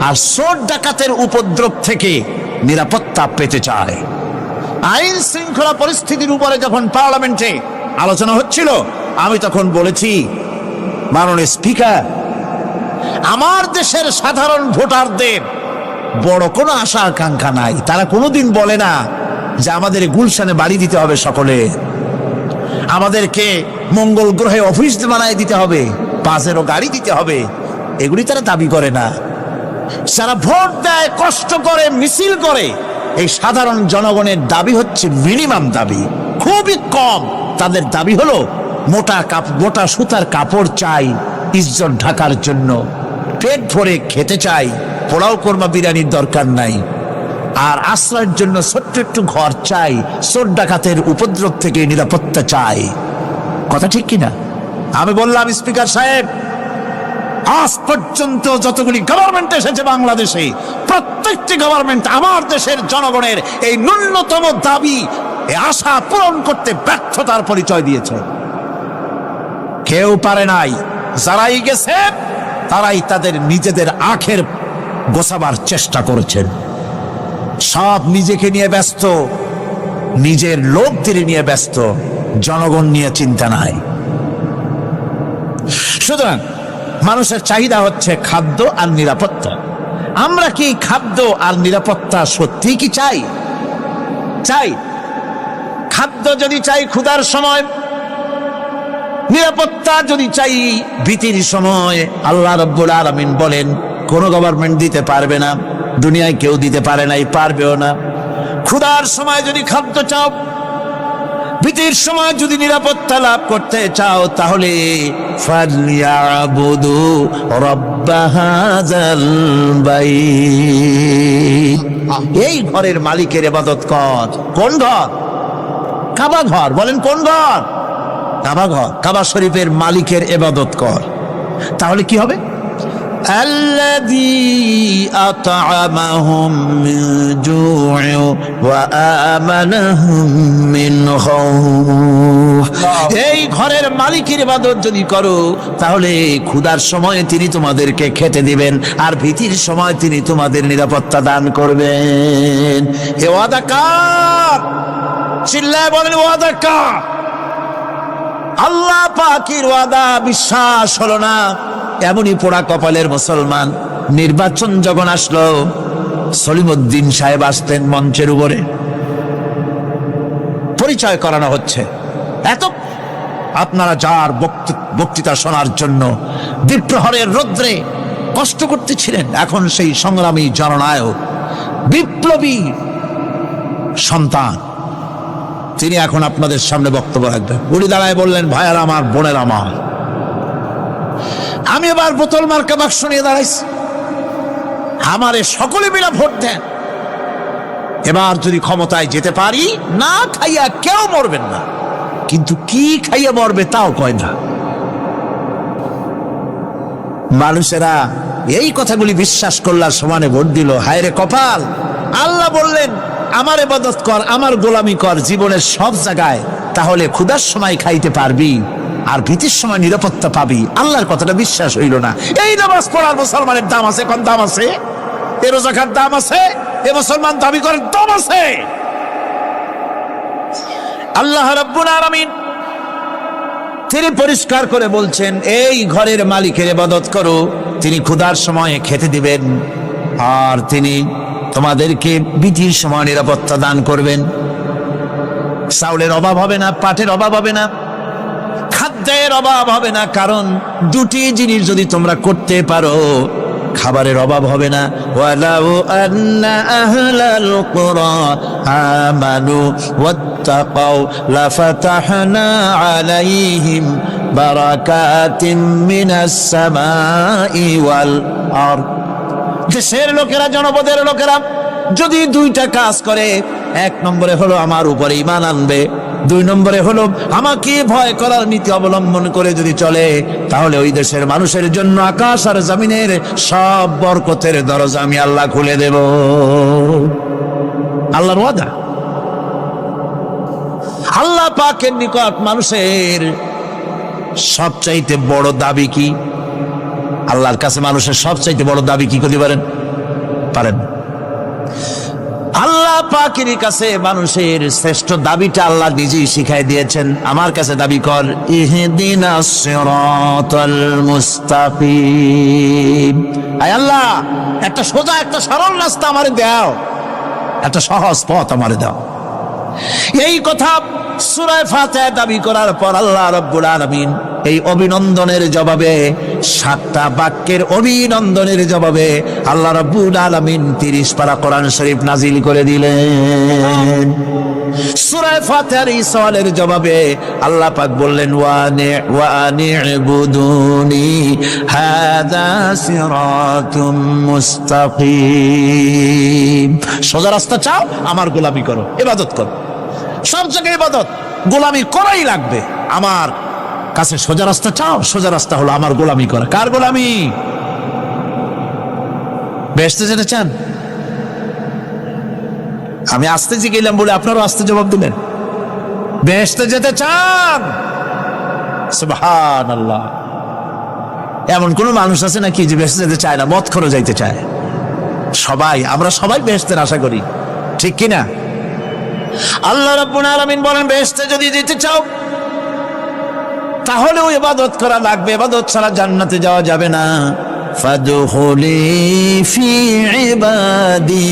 আর চোর ডাকাতের উপদ্রব থেকে নিরাপত্তা পেতে চায়। আইন শৃঙ্খলা পরিস্থিতির উপরে যখন পার্লামেন্টে আলোচনা হচ্ছিল, আমি তখন বলেছি, মাননীয় স্পিকার, আমার দেশের সাধারণ ভোটারদের বড় কোনো আশা আকাঙ্ক্ষা নাই। তারা কোনোদিন বলে না যে আমাদের গুলশানে বাড়ি দিতে হবে, সকলে আমাদেরকে মঙ্গল গ্রহে অফিস বানায় দিতে হবে, বাসেরও গাড়ি দিতে হবে, এগুলি তারা দাবি করে না। যারা ভোট দেয়, কষ্ট করে, মিছিল করে, এই সাধারণ জনগণের দাবি হচ্ছে মিনিমাম দাবি, খুবই কম। তাদের দাবি হলো মোটা সুতার কাপড় চাই ইজ্জত ঢাকার জন্য, পেট ভরে খেতে চাই, পোলাও কোরমা বিরিয়ানির দরকার নাই, আর আশ্রয়ের জন্য ছোট্ট একটু ঘর চাই, চোর ডাকাতের উপদ্রব থেকে নিরাপত্তা চাই। কথা ঠিক কিনা? আমি বললাম, স্পিকার সাহেব, আজ পর্যন্ত যতগুলি গভর্নমেন্ট এসেছে বাংলাদেশে, প্রত্যেকটি গভর্নমেন্ট আমার দেশের জনগণের এই ন্যূনতম দাবি, এই আশা পূরণ করতে ব্যর্থতার পরিচয় দিয়েছে। কেউ পারে নাই। যারাই গেছে তারাই তাদের নিজেদের আখের গোছাবার চেষ্টা করেছেন। সব নিজেকে নিয়ে ব্যস্ত, নিজের লোকদের নিয়ে ব্যস্ত, জনগণ নিয়ে চিন্তা নাই। সুতরাং মানুষের চাহিদা হচ্ছে খাদ্য আর নিরাপত্তা। আমরা কি খাদ্য আর নিরাপত্তা সত্যি কি চাই? চাই। খাদ্য যদি চাই ক্ষুধার সময়, নিরাপত্তা যদি চাই ভীতির সময়, আল্লাহ রাব্বুল আলামিন বলেন কোন গভর্নমেন্ট দিতে পারবে না, দুনিয়ায় কেউ দিতে পারে নাই, পারবেও না। ক্ষুধার সময় যদি খাদ্য চাও, ভীতির সময় যদি নিরাপত্তা লাভ করতে চাও, তাহলে ফালইয়াবুদু রাব্ব হাযাল বাইত, এই ঘরের মালিকের ইবাদত কর। কোন ঘর? কাবা ঘর। বলেন কোন ঘর? কাবা ঘর। কাবা শরীফের মালিকের ইবাদত কর। তাহলে কি হবে? আল্লাযী আত'আমাহুম মিন জু'ইন ওয়া আমানাহুম মিন খাউফ। এই ঘরের মালিকের ইবাদত যদি করো, তাহলে ক্ষুধার সময়ে তিনি তোমাদেরকে খেতে দিবেন, আর ভীতির সময় তিনি তোমাদের নিরাপত্তা দান করবেন। এ ওয়াদা কার? চিল্লায় বলেন ওয়াদা কার? আল্লাহ পাকের ওয়াদা বিশ্বাস হলো না, এমনই পোড়া কপালের মুসলমান। নির্বাচন যখন আসলো, সলিমউদ্দিন সাহেব আসতেন মঞ্চের উপরে, পরিচয় করানো হচ্ছে। এত আপনারা যার বক্তৃতা শোনার জন্য দ্বীপ্রহরের রৌদ্রে কষ্ট করতেছিলেন, এখন সেই সংগ্রামী জননায়ক, বিপ্লবী সন্তান, তিনি এখন আপনাদের সামনে বক্তব্য রাখবেন। উনি দাঁড়ায় বললেন, ভাইয়ার আমার, বোনের আমার, আমি এবার বোতল মার্কা বাক্স নিয়ে দাঁড়াইছি, আমারে সকলে মিলে ভোট দেন। এবার যদি ক্ষমতায় যেতে পারি, না খাইয়া কেউ মরবেন না, কিন্তু কি খাইয়া মরবে তাও কয় না। মানুষেরা এই কথাগুলি বিশ্বাস করলার সমানে ভোট দিল। হায় রে কপাল! আল্লাহ বললেন, আমার ইবাদত কর, আমার গোলামি কর জীবনের সব জায়গায়, তাহলে ক্ষুধার সময় খাইতে পারবি, আর ভীতির সময় নিরাপত্তা পাবি। আল্লাহর কথাটা বিশ্বাস হইল না। এই নামাজ পড়ার মুসলমানের দাম আছে, কোন দাম আছে? এ রোজা খাওয়ার দাম আছে, এ মুসলমান দাবি করার দাম আছে। আল্লাহ রাব্বুল আলামিন তিনি পরিষ্কার করে বলছেন, এই ঘরের মালিকের ইবাদত করো, তিনি ক্ষুধার সময় খেতে দিবেন, আর তিনি তোমাদেরকে ভীতির সময় নিরাপত্তা দান করবেন। চাউলের অভাব হবে না, পাটের অভাব হবে না, খাদ্যের অভাব হবে না, কারণ দুটি জিনিস যদি তোমরা করতে পারো, খাবারের অভাব হবে না। ওয়ালাউ আন্না আহলাল কুরা আমানু ওয়াত্তাকাউ লাফাতাহনা আলাইহিম বারাকাতিম মিনাস সামাই ওয়াল আরদ। দেশের লোকেরা, জনপদের লোকেরা যদি দুইটা কাজ করে, এক নম্বরে হলো আমার উপরে ঈমান আনবে, 2 নম্বরে হলো আমাকে ভয় করার নীতি অবলম্বন করে যদি চলে, তাহলে ওই দেশের মানুষের জন্য আকাশ আর জমিনের সব বরকতের দরজা আমি আল্লাহ খুলে দেব। আল্লাহর ওয়াদা। আল্লাহ পাকের নিকট মানুষের সবচাইতে বড় দাবি কি? আল্লাহর কাছে মানুষের সবচাইতে বড় দাবি কি করতে পারেন? আল্লাহ পাকের কাছে মানুষের শ্রেষ্ঠ দাবিটা আল্লাহ নিজেই শিখাই দিয়েছেন। আমার কাছে দাবি কর, ইহদিনাস সিরাতাল মুস্তাকিম। আয় আল্লাহ, একটা সোজা একটা সরল রাস্তা আমারে দাও, একটা সহজ পথ আমারে দাও। এই কথা সূরা ফাতিহা দাবি করার পর আল্লাহ রাব্বুল আলামিন এই অভিনন্দনের জবাবে, 7টা বাক্যের অভিনন্দনের জবাবে আল্লাহ রাব্বুল আলামিন 30 পারা কোরআন শরীফ নাজিল করে দিলেন। সূরা ফাতিহার এই সওয়ালের জবাবে আল্লাহ পাক বললেন, ওয়া আনি'বুদুনি হাযা সিরাতুম মুস্তাকিম। সোজা রাস্তা চাও, আমার গোলামি করো, ইবাদত করো। সব জায়গায় ইবাদত, গোলামি করাই লাগবে। আমার কাছে সোজা রাস্তা চাও, সোজা রাস্তা হলো আমার গোলামি করা। কার গোলামি? বেহেশতে যেতে চান? আমি আস্তে জিজ্ঞেলাম বলে আপনারও আস্তে জবাব দিলেন। বেহেশতে যেতে চান? সুবহানাল্লাহ। এমন কোন মানুষ আছে নাকি যে বেহেশতে যেতে চায় না, মদ খোর যাইতে চায়? সবাই, আমরা সবাই বেহেশতের আশা করি, ঠিক কিনা? আল্লাহ রাব্বুল আলামিন বলেন, বেহেশতে যদি যেতে চাও তাহলেও ইবাদত করা লাগবে, ইবাদত ছাড়া জান্নাতে যাওয়া যাবে না। ফাদখুলি ফি ইবাদি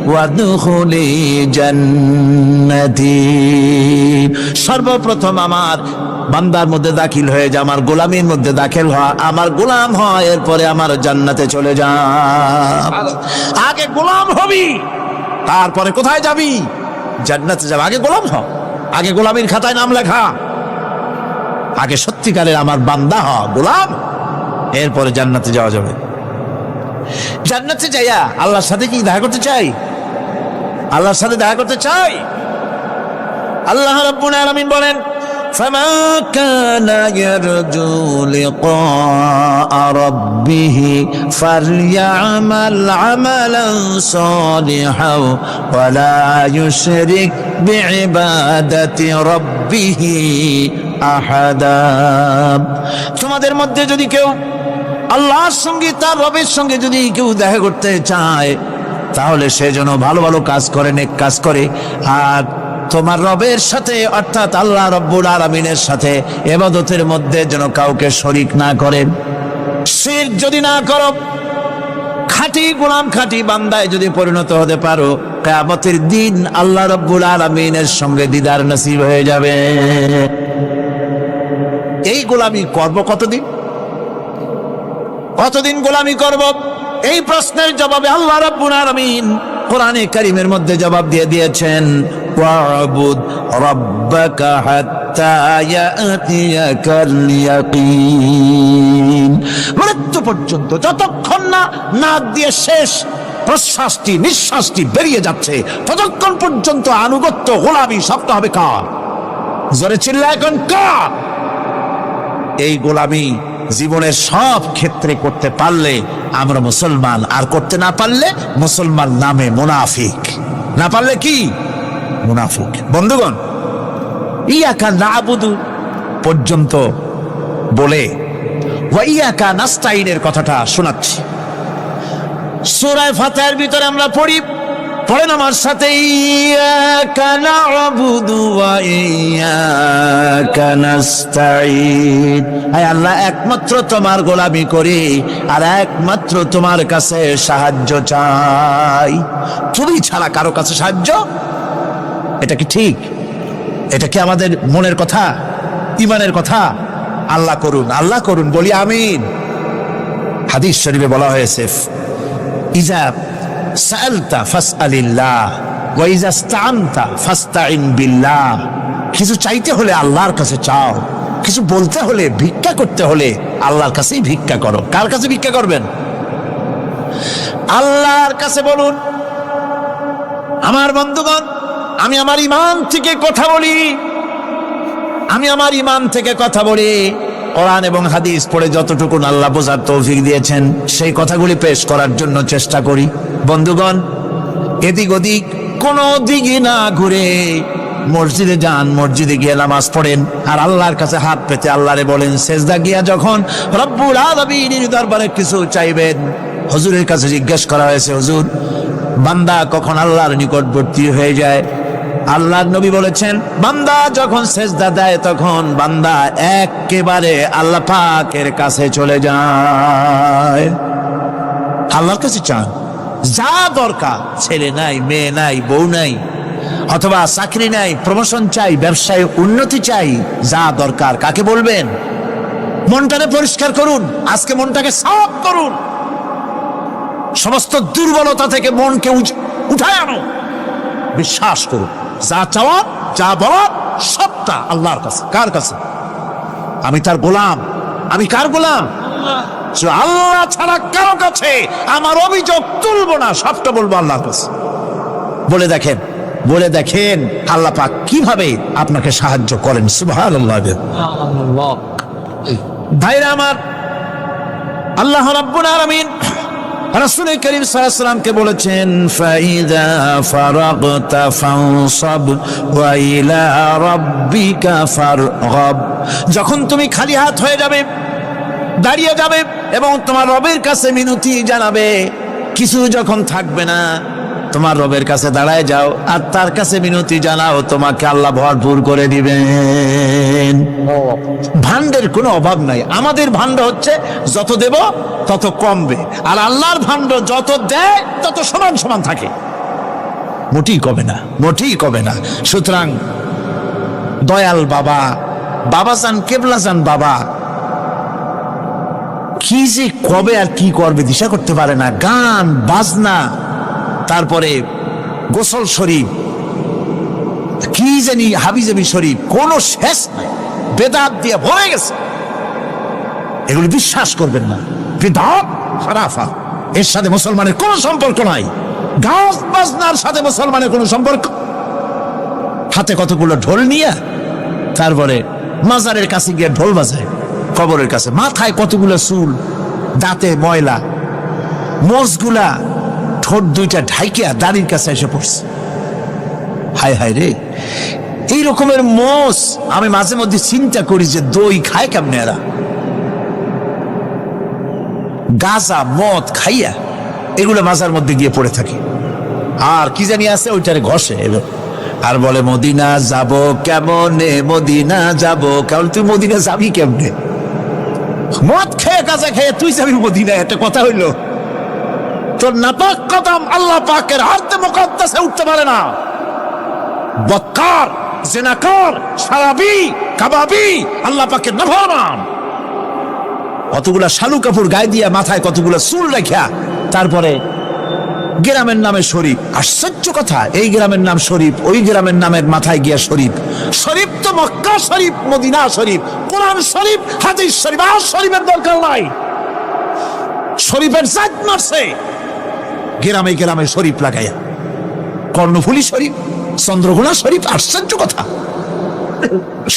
ওয়াদখুলি জান্নাতি। সর্বপ্রথম আমার বান্দার মধ্যে দাখিল হয়ে যা, আমার গোলামীর মধ্যে দাখিল হয়, আমার গোলাম হয়, এরপরে আমার জান্নাতে চলে যা। আগে গোলাম হবি, তারপরে কোথায় যাবি? জান্নাতে যাবে। আগে গোলাম হ, আগে গোলামীর খাতায় নাম লেখা, আগে সত্যিকারের আমার বান্দা হ, গোলাম, এরপরে জান্নাতে যাওয়া যাবে। জান্নাতে যাইয়া আল্লাহর সাথে কি দেখা করতে চাই? আল্লাহর সাথে দেখা করতে চাই। আল্লাহ রাব্বুল আলামিন বলেন, ফামান কানা ইয়ারজু লিকা রাব্বিহি ফালইআমাল আমালান সালিহান ওয়া লা ইউশরিক বিইবাদাতি রাব্বিহি আহাদা। তোমাদের মধ্যে যদি কেউ আল্লাহর সঙ্গে, তার রবের সঙ্গে যদি কেউ দেখা করতে চায়, তাহলে সে যেন ভালো ভালো কাজ করে, নেক কাজ করে, আর তোমার রবের সাথে অর্থাৎ আল্লাহ রাব্বুল আলামিনের সাথে ইবাদতের মধ্যে যেন কাউকে শরীক না করেন। শিরক যদি না করো, খাঁটি গোলাম, খাঁটি বান্দায় যদি পরিণত হতে পারো, কিয়ামতের দিন আল্লাহ রাব্বুল আলামিনের সঙ্গে দিদার নসিব হয়ে যাবে। এই গোলামি করব কতদিন? কতদিন গোলামি করব? এই প্রশ্নের জবাবে আল্লাহ রাব্বুল আলামিন কোরআনে কারীমের মধ্যে জবাব দিয়ে দিয়েছেন, ওয়া'বুদ রাব্বাকা হাত্তা ইয়াতিয়াকাল ইয়াকিন। মৃত্যু পর্যন্ত, যতক্ষণ না নাক দিয়ে শেষ প্রশ্বাসটি, নিঃশ্বাসটি বেরিয়ে যাচ্ছে, ততক্ষণ পর্যন্ত আনুগত্য, গোলামি শক্ত হবে কার? জোরে চিল্লায় এখন কার? এই গোলামি জীবনের সব ক্ষেত্রে করতে পারলে আমরা মুসলমান, আর করতে না পারলে মুসলমান নামে মুনাফিক। না পারলে কি? মুনাফিক। বন্ধুগণ, ইয়াকা নাবুদু পর্যন্ত বলে ওয়া ইয়াকা নাস্তাইনের কথাটা শোনাচ্ছি। সূরা ফাতিহার ভিতরে আমরা পড়ি, পড়েন আমার সাথে, ইয়াকা নাবুদু ওয়া ইয়াকা নাস্তাইন। হে আল্লাহ, একমাত্র তোমার গোলামি করি আর একমাত্র তোমার কাছে সাহায্য চাই। তুমি ছাড়া কারো কাছে সাহায্য? এটা কি ঠিক? এটা কি আমাদের মনের কথা, ইমানের কথা? আল্লাহ করুন, আল্লাহ করুন, বলি আমিন। হাদিস শরীফে বলা হয়েছে, ইজা সাআলতা ফাসআলিল্লাহ ওয়া ইজা ইসতাআনতা ফাসতাইন বিল্লাহ। কিছু চাইতে হলে আল্লাহর কাছে চাও, কিছু বলতে হলে, ভিক্ষা করতে হলে আল্লাহর কাছেই ভিক্ষা করো। কার কাছে ভিক্ষা করবেন? আল্লাহর কাছে বলুন। আমার বন্ধুগণ, আমি আমার ঈমান থেকে কথা বলি, আমি আমার ইমান থেকে কথা বলি, কোরআন এবং হাদিস পড়ে যতটুকু আল্লাহ বোঝার তৌফিক দিয়েছেন সেই কথাগুলি পেশ করার জন্য চেষ্টা করি। বন্ধুগণ, এদিক ওদিক কোনো দিকে না ঘুরে মসজিদে যান, মসজিদে গিয়ে নামাজ পড়েন, আর আল্লাহর কাছে হাত পেতে আল্লাহরে বলেন। সেজদা গিয়া যখন রব্বুল আলামিনের দরবারে কিছু চাইবেন, হুজুরের কাছে জিজ্ঞেস করা হয়েছে, হুজুর বান্দা কখন আল্লাহর নিকটবর্তী হয়ে যায়? আল্লাহর নবী বলেছেন, বান্দা যখন সেজদা দেয় তখন বান্দা একেবারে আল্লাহ পাকের কাছে চলে যায়। আল্লাহর কাছে চান যা দরকার, ছেলে নাই, মেয়ে নাই, বউ নাই, অথবা চাকরি নাই, প্রমোশন চাই, ব্যবসায় উন্নতি চাই, যা দরকার কাকে বলবেন? মনটাকে পরিষ্কার করুন, আজকে মনটাকে সাফ করুন, সমস্ত দুর্বলতা থেকে মনকে উঠায় আনো, বিশ্বাস করুন যা চাওয়ার যা বলার সবটা আল্লাহর কাছে। কার কাছে? আমি তার গোলাম। আমি কার গোলাম? আল্লাহ ছাড়া কারো কাছে আমার অভিযোগ তুলবো না, সবটা বলবো আল্লাহর কাছে। বলে দেখেন, বলে দেখেন আল্লাহ পাক কিভাবে আপনাকে সাহায্য করেন। সুবহানাল্লাহ। ভাইরা আমার, আল্লাহ রাব্বুল আলামিন রাসূল করিম সাল্লাল্লাহু আলাইহি ওয়াসাল্লামকে বলেছেন, ফাইদা ফারাগতা ফানসাব ওয়া ইলা রাব্বিকা ফারগাব। যখন তুমি খালি হাত হয়ে যাবে, দাঁড়িয়ে যাবে এবং তোমার রবের কাছে মিনতি জানাবে, কিছু যখন থাকবে না, তোমার রবের কাছে দাঁড়ায় যাও আর তার কাছে মিনতি জানাও, তোমাকে আল্লাহ ভরপুর করে দিবেন। ভান্ডের কোনো অভাব নাই। আমাদের ভান্ড হচ্ছে যত দেব তত কমবে, আর আল্লাহর ভান্ড যত দেয় তত সমান সমান থাকে, মোটেই কমে না, মোটেই কমে না। সুতরাং দয়াল বাবা, বাবাজান, কেবলাজান বাবা কি যে কবে আর কি করবে দিশা করতে পারে না। গান বাজনা, তারপরে গোসল শরীফ, কি জানি হাবিজাবি শরীফ, কোনো শেষ নাই, বেদাত দিয়ে ভরে গেছে। এগুলি বিশ্বাস করবেন না, বেদাত খারাফা, এর সাথে মুসলমানের কোনো সম্পর্ক নাই। গান বাজনার সাথে মুসলমানের কোনো সম্পর্ক। হাতে কতগুলো ঢোল নিয়ে তারপরে মাজারের কাছে গিয়ে ঢোল বাজায়, কবরের কাছে, মাথায় কতগুলো চুল, দাঁতে ময়লা, মোষগুলা ঠোঁট দুইটা ঢাইকিয়া দাড়ির কাছে এসে পড়ছে। হায় হায় রে, এই রকমের মোষ আমি মাঝে মধ্যে চিন্তা করি যে দই খায় কেমনে এরা? গাঁজা মদ খাইয়া এগুলো মাজার মধ্যে গিয়ে পড়ে থাকে, আর কি জানি আছে ওইটারে ঘষে আর বলে মদিনা যাব কেমনে, মদিনা যাব কেমন। তুই মদিনা যাবি কেমনে? মদ খেয়ে গাঁজা খেয়ে তুই যাবি মদিনা? একটা কথা হইল? তোর নাপাক কদম আল্লাহ পাকের আরতে মুকদ্দাসে উঠতে পারে না। বদকার, জিনাকার, শারাবি, কাবাবি, আল্লাহ পাকের নাফরমান, কতগুলা শালু কাপড় গায়ে দিয়া মাথায় কতগুলা চুল রাখিয়া তারপরে গ্রামের নামে শরীফ। আশ্চর্য কথা, এই গ্রামের নাম শরীফ, ওই গ্রামের নামের মাথায় গিয়া শরীফ। শরীফ তো মক্কা শরীফ, মদিনা শরীফ, কোরআন শরীফ, হাদিস শরীফ, আর শরীফের দরকার নাই। শরীফের জাত মারছে গ্রামে গ্রামে শরীফ লাগাইয়া, কর্ণফুলী শরীফ, চন্দ্রঘোনা শরীফ। আশ্চর্য কথা,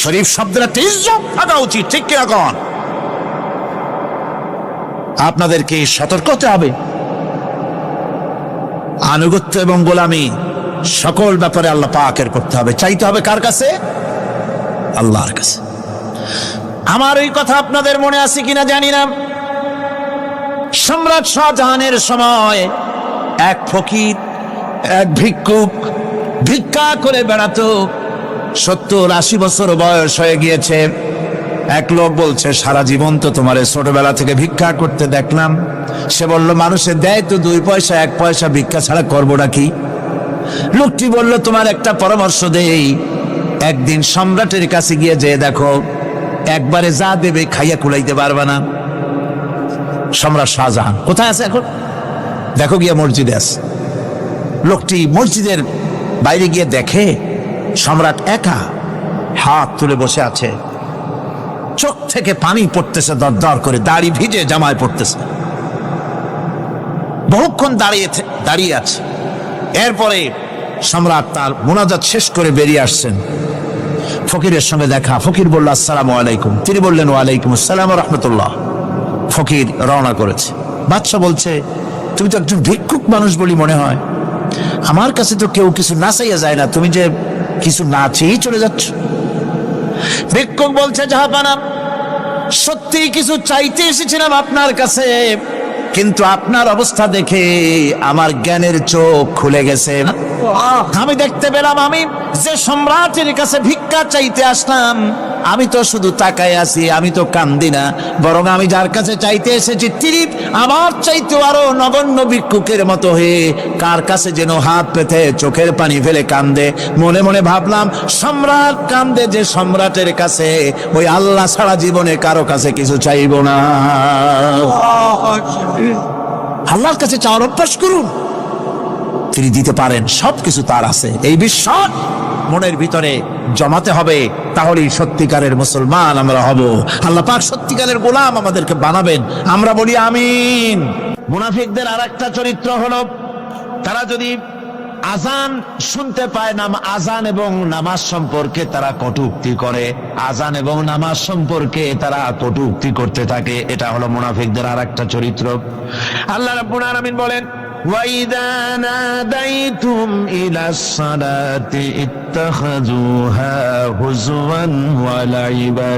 শরীফ শব্দের একটা ইজ্জত থাকা উচিত, ঠিক কিনা কন? আপনাদেরকে সতর্ক হতে হবে। আনুগত্য এবং গোলামি সকল ব্যাপারে আল্লাহ পাকের করতে হবে, চাইতে হবে কার কাছে? আল্লাহর কাছে। আমার এই কথা আপনাদের মনে আছে কিনা জানি না, সম্রাট শাহজাহানের সময় এক ফকির, এক ভিক্ষুক ভিক্ষা করে বেড়াতো। 70-80 বছর বয়স হয়ে গিয়েছে। এক লোক বলছে, সারা জীবন তো তোমার ছোটবেলা থেকে ভিক্ষা করতে দেখলাম। সে বলল, মানুষে দেয় তো 2 পয়সা, 1 পয়সা, ভিক্ষা ছাড়া করবোটা কি? লোকটি বলল, তোমার একটা পরামর্শ দেই, একদিন সম্রাটের কাছে গিয়ে যেয়ে দেখো, একবারে যা দেবে খাইয়া কুলাইতে পারবে না। সম্রাট শাহজাহান কোথায় আছে এখন? দেখো গিয়ে মসজিদে আছে। লোকটি মসজিদের বাইরে গিয়ে দেখে সম্রাট একা হাত তুলে বসে আছে, চোখ থেকে পানি পড়তেছে দর দর করে, দাড়ি ভিজে জামায় পড়তেছে। বহুক্ষণ দাঁড়িয়ে আছে। এরপরে সম্রাট তার মুনাজাত শেষ করে বেরিয়ে আসছেন। ফকিরের সঙ্গে দেখা। ফকির বলল আসসালামু আলাইকুম, তিনি বললেন ওয়ালাইকুম আসসালাম ওয়া রাহমাতুল্লাহ। ফকির রওনা করেছে। বাদশা বলছে, তুমি তো একজন ভিক্ষুক মানুষ বলি মনে হয়, আমার কাছে তো কেউ কিছু না চাইয়া যায় না, তুমি যে কিছু না চেয়েই চলে যাচ্ছ। ভিক্ষুক বলছে, জাহাপানা, সত্যি কিছু চাইতে এসেছিলাম আপনার কাছে, কিন্তু আপনার অবস্থা দেখে আমার জ্ঞানের চোখ খুলে গেছে। আমি দেখতে পেলাম আমি যে সম্রাটের কাছে ভিক্ষা চাইতে আসলাম, আমি তো শুধু তাকায় আছি, আমি তো কান্দি না, বরং আমি যার কাছে চাইতে এসেছি তিনি আমার চাইতে আরো নগণ্য ভিক্ষুকের মতো হয়ে কার কাছে যেন হাত পেতে চোখের পানি ফেলে কান্দে। মনে মনে ভাবলাম, সম্রাট কান্দে যে সম্রাটের কাছে, ওই আল্লাহ ছাড়া জীবনে কারো কাছে কিছু চাইব না। আল্লাহর কাছে চাওয়ার অভ্যাস করুন, তিনি দিতে পারেন, সবকিছু তার আছে। এই বিশ্বাস মনের ভিতরে জমাতে হবে, তাহলেই সত্যিকারের মুসলমান আমরা হব। আল্লাহ পাক সত্যিকারের গোলাম আমাদেরকে বানাবেন, আমরা বলি আমিন। মুনাফিকদের আরেকটা চরিত্র হলো, তারা যদি আজান শুনতে পায়, আজান এবং নামাজ সম্পর্কে তারা কটূক্তি করে, আজান এবং নামাজ সম্পর্কে তারা কটূক্তি করতে থাকে। এটা হলো মুনাফিকদের আরেকটা চরিত্র। আল্লাহ রাব্বুল আলামিন বলেন, وَإِذَا نَادَيْتُمْ إِلَى الصَّلَاةِ اتَّخَذُوهَا هُزُوًا وَلَعِبًا।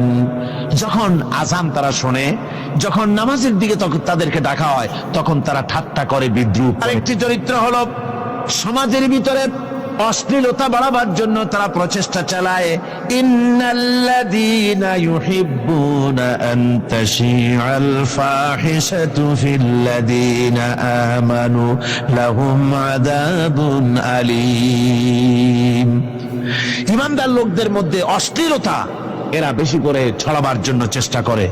যখন আজান তারা শোনে, যখন নামাজের দিকে তখন তাদেরকে ডাকা হয়, তখন তারা ঠাট্টা করে, বিদ্রুপ। আরেকটি চরিত্র হলো, সমাজের ভিতরে অশ্লীলতা বাড়াবার জন্য তারা প্রচেষ্টা চালায়। ইন্নাল্লাযীনা ইউহিব্বুনা আন তাশিআল ফাহিশাতু ফিল্লাযীনা আমানু লাহুম আযাবুন আলীম। ঈমানদার লোকদের মধ্যে অশ্লীলতা এরা বেশি করে ছড়াবার জন্য চেষ্টা করে,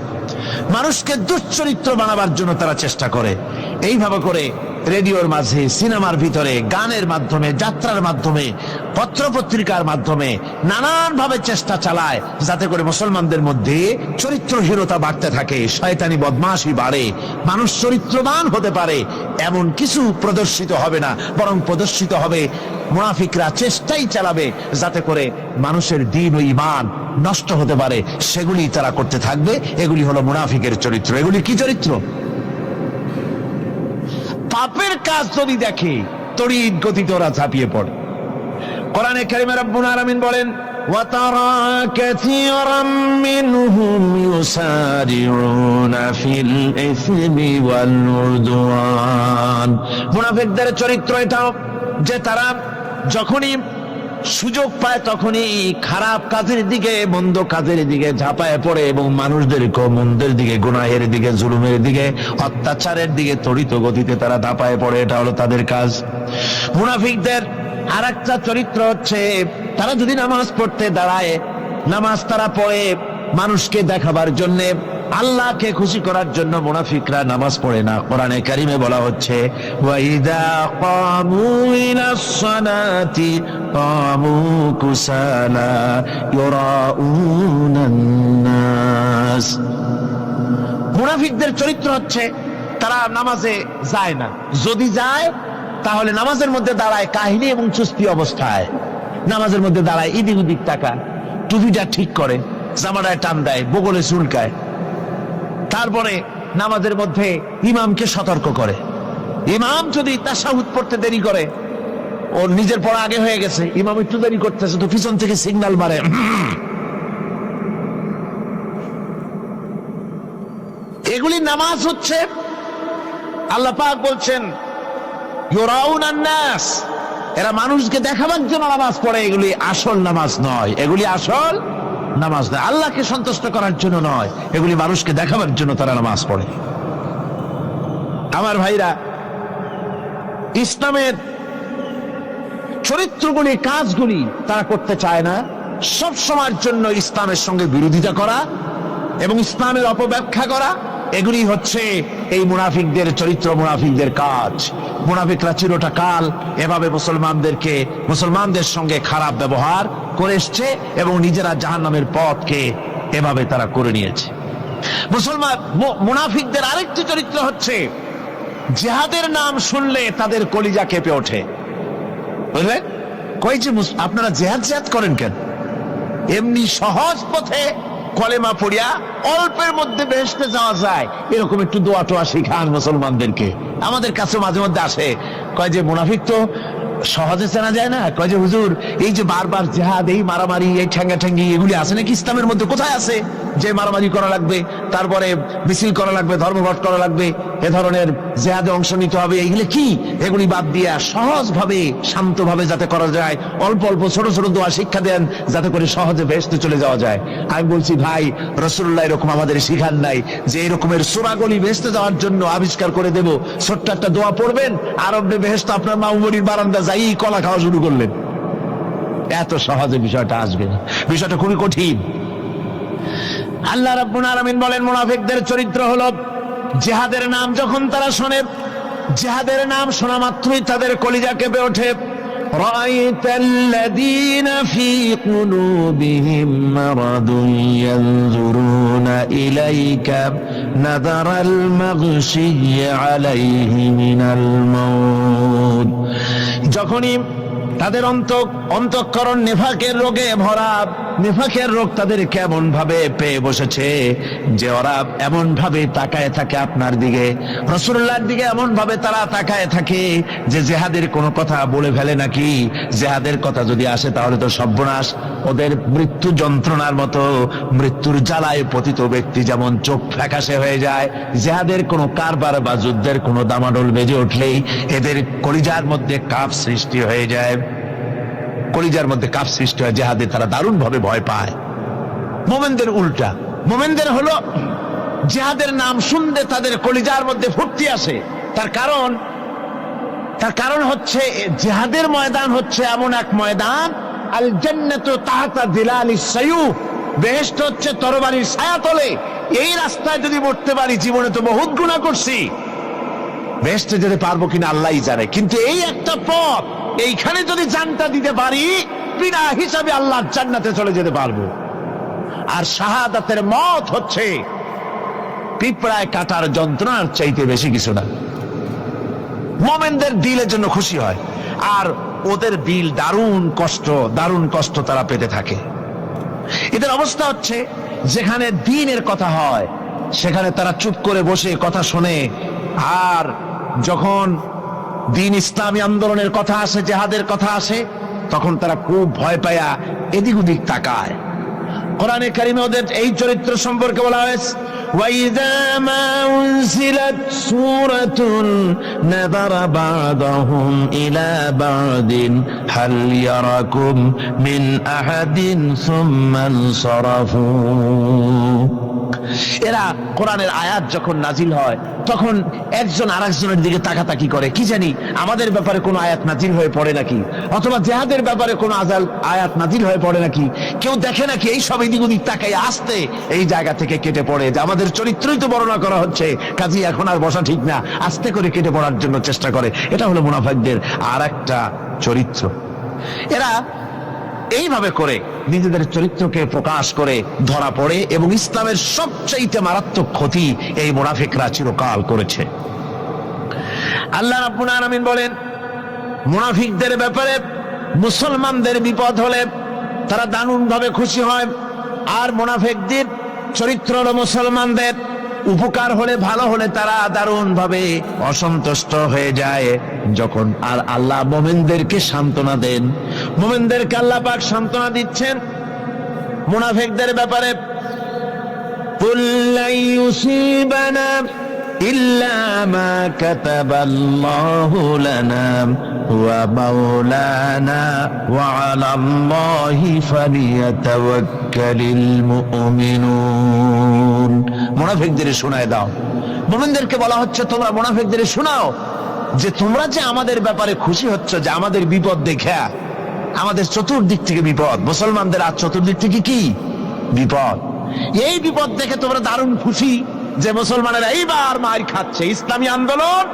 মানুষকে দুশ্চরিত্র বানাবার জন্য তারা চেষ্টা করে। এইভাবে করে রেডিওর মাঝে, সিনেমার ভিতরে, গানের মাধ্যমে, যাত্রার মাধ্যমে, পত্রপত্রিকার মাধ্যমে নানান ভাবে চেষ্টা চালায় যাতে করে মুসলমানদের মধ্যে চরিত্রহীনতা বাড়তে থাকে, শয়তানি বদমাশি বাড়ে, মানুষ চরিত্রবান হতে পারে এমন কিছু প্রদর্শিত হবে না, বরং প্রদর্শিত হবে মুনাফিকরা চেষ্টাই চালাবে যাতে করে মানুষের দ্বীন ও ঈমান নষ্ট হতে পারে, সেগুলি তারা করতে থাকবে। এগুলি হলো মুনাফিকের চরিত্র। এগুলি কি চরিত্র? পাপের কাজ যদি দেখে তড়িৎ গতিতে ওরা ঝাঁপিয়ে পড়ে। কোরআনে কারিমে রব্বুল আলামিন বলেন, وَتَرَى كَثِيرًا مِّنْهُمْ يُسَارِعُونَ فِي الْإِثْمِ وَالْعُدْوَانِ। মুনাফিকদের চরিত্র এটাও যে তারা যখনই সুযোগ পায় তখনই খারাপ কাজের দিকে, মন্দ কাজের দিকে ঝাঁপায় পড়ে এবং মানুষদেরকে মন্দের দিকে, গুনাহের দিকে, জুলুমের দিকে, অত্যাচারের দিকে তড়িৎ গতিতে তারা ঝাঁপায় পড়ে। এটা হলো তাদের কাজ। মুনাফিকদের আরেকটা চরিত্র হচ্ছে, তারা যদি নামাজ পড়তে দাঁড়ায়, নামাজ তারা পড়ে মানুষকে দেখাবার জন্যে, আল্লাহকে খুশি করার জন্য মুনাফিকরা নামাজ পড়ে না। কোরআনে কারিমে বলা হচ্ছে, ওয়াইদা কামু ইলাস সালাতি কামু কুসালা ইউরাউনান নাস। মুনাফিকদের চরিত্র হচ্ছে তারা নামাজে যায় না, যদি যায় তাহলে নামাজের মধ্যে দাঁড়ায় কাহিনী এবং চুস্তি অবস্থায়, নামাজের মধ্যে দাঁড়ায় ইদিক উদিক তাকায়, টুপিটা ঠিক করে, জামাটায় টান দেয়, বগলে চুলকায়, তারপরে নামাজের মধ্যে ইমামকে সতর্ক করে। ইমাম যদি তাশাহুদ পড়তে দেরি করে, ওর নিজের পড়া আগে হয়ে গেছে, ইমাম একটু দেরি করতেছে, তো পিছন থেকে সিগন্যাল মারে। এগুলি নামাজ হচ্ছে, আল্লাহ পাক বলছেন ইউরাউনান নাস, এরা মানুষকে দেখাবার জন্য নামাজ পড়ে, এগুলি আসল নামাজ নয়, এগুলি আসল নামাজ নয়, আল্লাহকে সন্তুষ্ট করার জন্য নয়, এগুলি মানুষকে দেখাবার জন্য তারা নামাজ পড়ে। আমার ভাইরা, ইসলামের চরিত্রগুলি, কাজগুলি তারা করতে চায় না। সব সময়ের জন্য ইসলামের সঙ্গে বিরোধিতা করা এবং ইসলামের অপব্যাখ্যা করা, এগুলি হচ্ছে এই মুনাফিকদের চরিত্র, মুনাফিকদের কাজ। মুনাফিকরা চিরটা কাল এভাবে মুসলমানদের সঙ্গে খারাপ ব্যবহার করে এসছে এবং নিজেরা জাহান্নামের পথকে এভাবে তারা করে নিয়েছে। মুনাফিকদের আরেকটি চরিত্র হচ্ছে, জিহাদের নাম শুনলে তাদের কলিজা কেঁপে ওঠে। বুঝলেন? কই যে আপনারা জিহাদ করেন কেন? এমনি সহজ পথে কলেমা পড়িয়া অল্পের মধ্যে বেহেশতে যাওয়া যায়, এরকম একটু দোয়া টোয়া শিখান মুসলমানদেরকে। আমাদের কাছে মাঝে মধ্যে আসে, কয় যে মুনাফিক তো সহজে চেনা যায় না। কয় যে হুজুর, এই যে বারবার জিহাদ, এই মারামারি, এই ঠ্যাঙ্গি এগুলি আছে নাকি ইসলামের মধ্যে? কোথায় আছে যে মারামারি করা লাগবে, তারপরে মিছিল করা লাগবে, ধর্মঘট করা লাগবে, এ ধরনের জিহাদে অংশ নিতে হবে? এইগুলি কি? এগুলি বাদ দিয়া সহজভাবে শান্তভাবে যাতে করা যায়, অল্প অল্প ছোট ছোট দোয়া শিক্ষা দেন যাতে করে সহজে বেহেশতে চলে যাওয়া যায়। আমি বলছি ভাই, রাসূলুল্লাহ এরকম আমাদের শিখান নাই যে এরকমের সূরাগলি বেহেশতে যাওয়ার জন্য আবিষ্কার করে দেব। ছোট্ট একটা দোয়া পড়বেন, আর আপনি বেহেশত আপনার মামুরির বারান্দা যাই কলা খাওয়া শুরু করলেন। এত সহজে বিষয়টা আসবে না, বিষয়টা খুবই কঠিন। আল্লাহ রাব্বুল আলামিন বলেন, মুনাফিকদের চরিত্র হলো জিহাদের নাম যখন তারা শোনে, জিহাদের নাম শোনা মাত্রই তাদের কলিজা কেঁপে ওঠে। রাআইতাল্লাযীনা ফী কুলুবিহিম মারাদুন ইয়ানজুরুনা ইলাইকা নাযারাল মাগশিয়্যি আলাইহি মিনাল মাউত। যখনই তাদের অন্তঃকরণ নেফাকের রোগে ভরা, নেফাকের রোগ তাদের কেমন ভাবে পেয়ে বসেছে যে ওরা এমন ভাবে তাকায় থাকে আপনার দিকে, রাসূলুল্লাহর দিকে এমন ভাবে তারা তাকায় থাকে যে জিহাদের কোনো কথা বলে ফেলে নাকি। জিহাদের কথা যদি আসে তাহলে তো সর্বনাশ। ওদের মৃত্যু যন্ত্রণার মতো, মৃত্যুর জ্বালায় পতিত ব্যক্তি যেমন চোখ ফ্যাকাশে হয়ে যায়, জিহাদের কোনো কারবার বা যুদ্ধের কোনো দামাডোল বেজে উঠলেই এদের কলিজার মধ্যে কাঁপ সৃষ্টি হয়ে যায়, কলিজার মধ্যে কাপ সৃষ্টি হয়, জিহাদে তারা দারুণ ভাবে ভয় পায়। মোমেনদের উল্টা, মোমেনদের হলো জিহাদের নাম শুনতে তাদের কলিজার মধ্যে ফুর্তি আসে। তার কারণ হচ্ছে জিহাদের ময়দান হচ্ছে এমন এক ময়দান, আল জান্নাতু তাহতা যিলালিস সায়ুফ, বেহেশত হচ্ছে তরবারির ছায়াতলে। এই রাস্তায় যদি মরতে পারি, জীবনে তো বহুত গুনাহ করছি, বেহেশতে যেতে পারবো কিনা আল্লাহই জানে, কিন্তু এই একটা পথ, এইখানে যদি জানটা দিতে পারি, বিনা হিসাবে আল্লাহর জান্নাতে চলে যেতে পারবো। আর শাহাদাতের মত হচ্ছে পিঁপড়ায় কাটার যন্ত্রণার চাইতে বেশি কিছু না। মুমিনদের দিলের জন্য খুশি হয়, আর ওদের দিল দারুণ কষ্ট তারা পেতে থাকে। এদের অবস্থা হচ্ছে, যেখানে দ্বীনের কথা হয় সেখানে তারা চুপ করে বসে কথা শোনে, আর যখন দ্বীন ইসলামী আন্দোলনের কথা আসে, জিহাদের কথা আসে, তখন তারা খুব ভয় পায়া এদিক ওদিক তাকায়। কোরআনে কারিমে ওদের এই চরিত্র সম্পর্কে বলা হয়েছে, ওয়াইযা মা উনজিলাত সূরাতুন নাযারা বা'দাহুম ইলা বা'দিন হাল ইয়ারাকুম মিন আহাদিন সুম্মা ইনসারাফু। এরা কোরআনের আয়াত যখন নাজিল হয় তখন একজন আরেকজনের দিকে তাকাতাকি করে, কি জানি আমাদের ব্যাপারে কোনো আয়াত নাজিল হয়ে পড়ে নাকি, অথবা জিহাদের ব্যাপারে কোনো আয়াত নাজিল হয়ে পড়ে নাকি। কেউ দেখে নাকি এই সব এদিক ওদিক তাকাই আসতে এই জায়গা থেকে কেটে পড়ে, যে আমাদের চরিত্রই তো বর্ণনা করা হচ্ছে, কাজী এখন আর বসা ঠিক না, আস্তে করে কেটে পড়ার জন্য চেষ্টা করে। এটা হলো মুনাফিকদের আর একটা চরিত্র। এরা এইভাবে করে নিজেদের চরিত্রকে প্রকাশ করে ধরা পড়ে, এবং ইসলামের সবচেয়ে মারাত্মক ক্ষতি এই মুনাফিকরা চিরকাল করেছে। আল্লাহ রাব্বুল আলামিন বলেন, মুনাফিকদের ব্যাপারে মুসলমানদের বিপদ হলে তারা দারুণ ভাবে খুশি হয়, আর মুনাফিকদের চরিত্র হলো মুসলমানদের উপকার হলে, ভালো হলে তারা দারুণ ভাবে অসন্তুষ্ট হয়ে যায়। যখন আর আল্লাহ মুমিনদেরকে সান্ত্বনা দেন, মুমিনদেরকে আল্লাহ পাক সান্ত্বনা দিচ্ছেন মুনাফিকদের ব্যাপারে, কুল লা ইউসিবানা ইল্লা মা কাতাবাল্লাহু লানা ওয়া মাওলানা ওয়া আলাল্লাহি ফালিয়াতাওয়াক্কালিল মুমিনুন। মুনাফিকদের শোনায় দাও, মুমিনদেরকে বলা হচ্ছে তোমরা মুনাফিকদের শোনাও যে তোমরা যে আমাদের ব্যাপারে খুশি হচ্ছ, যে আমাদের বিপদ দেখে, আমাদের চতুর্দিক থেকে বিপদ, মুসলমানদের আর চতুর্দিক থেকে কি বিপদ, এই বিপদ দেখে তোমরা দারুণ খুশি যে মুসলমানেরা এইবার মার খাচ্ছে, ইসলামী আন্দোলন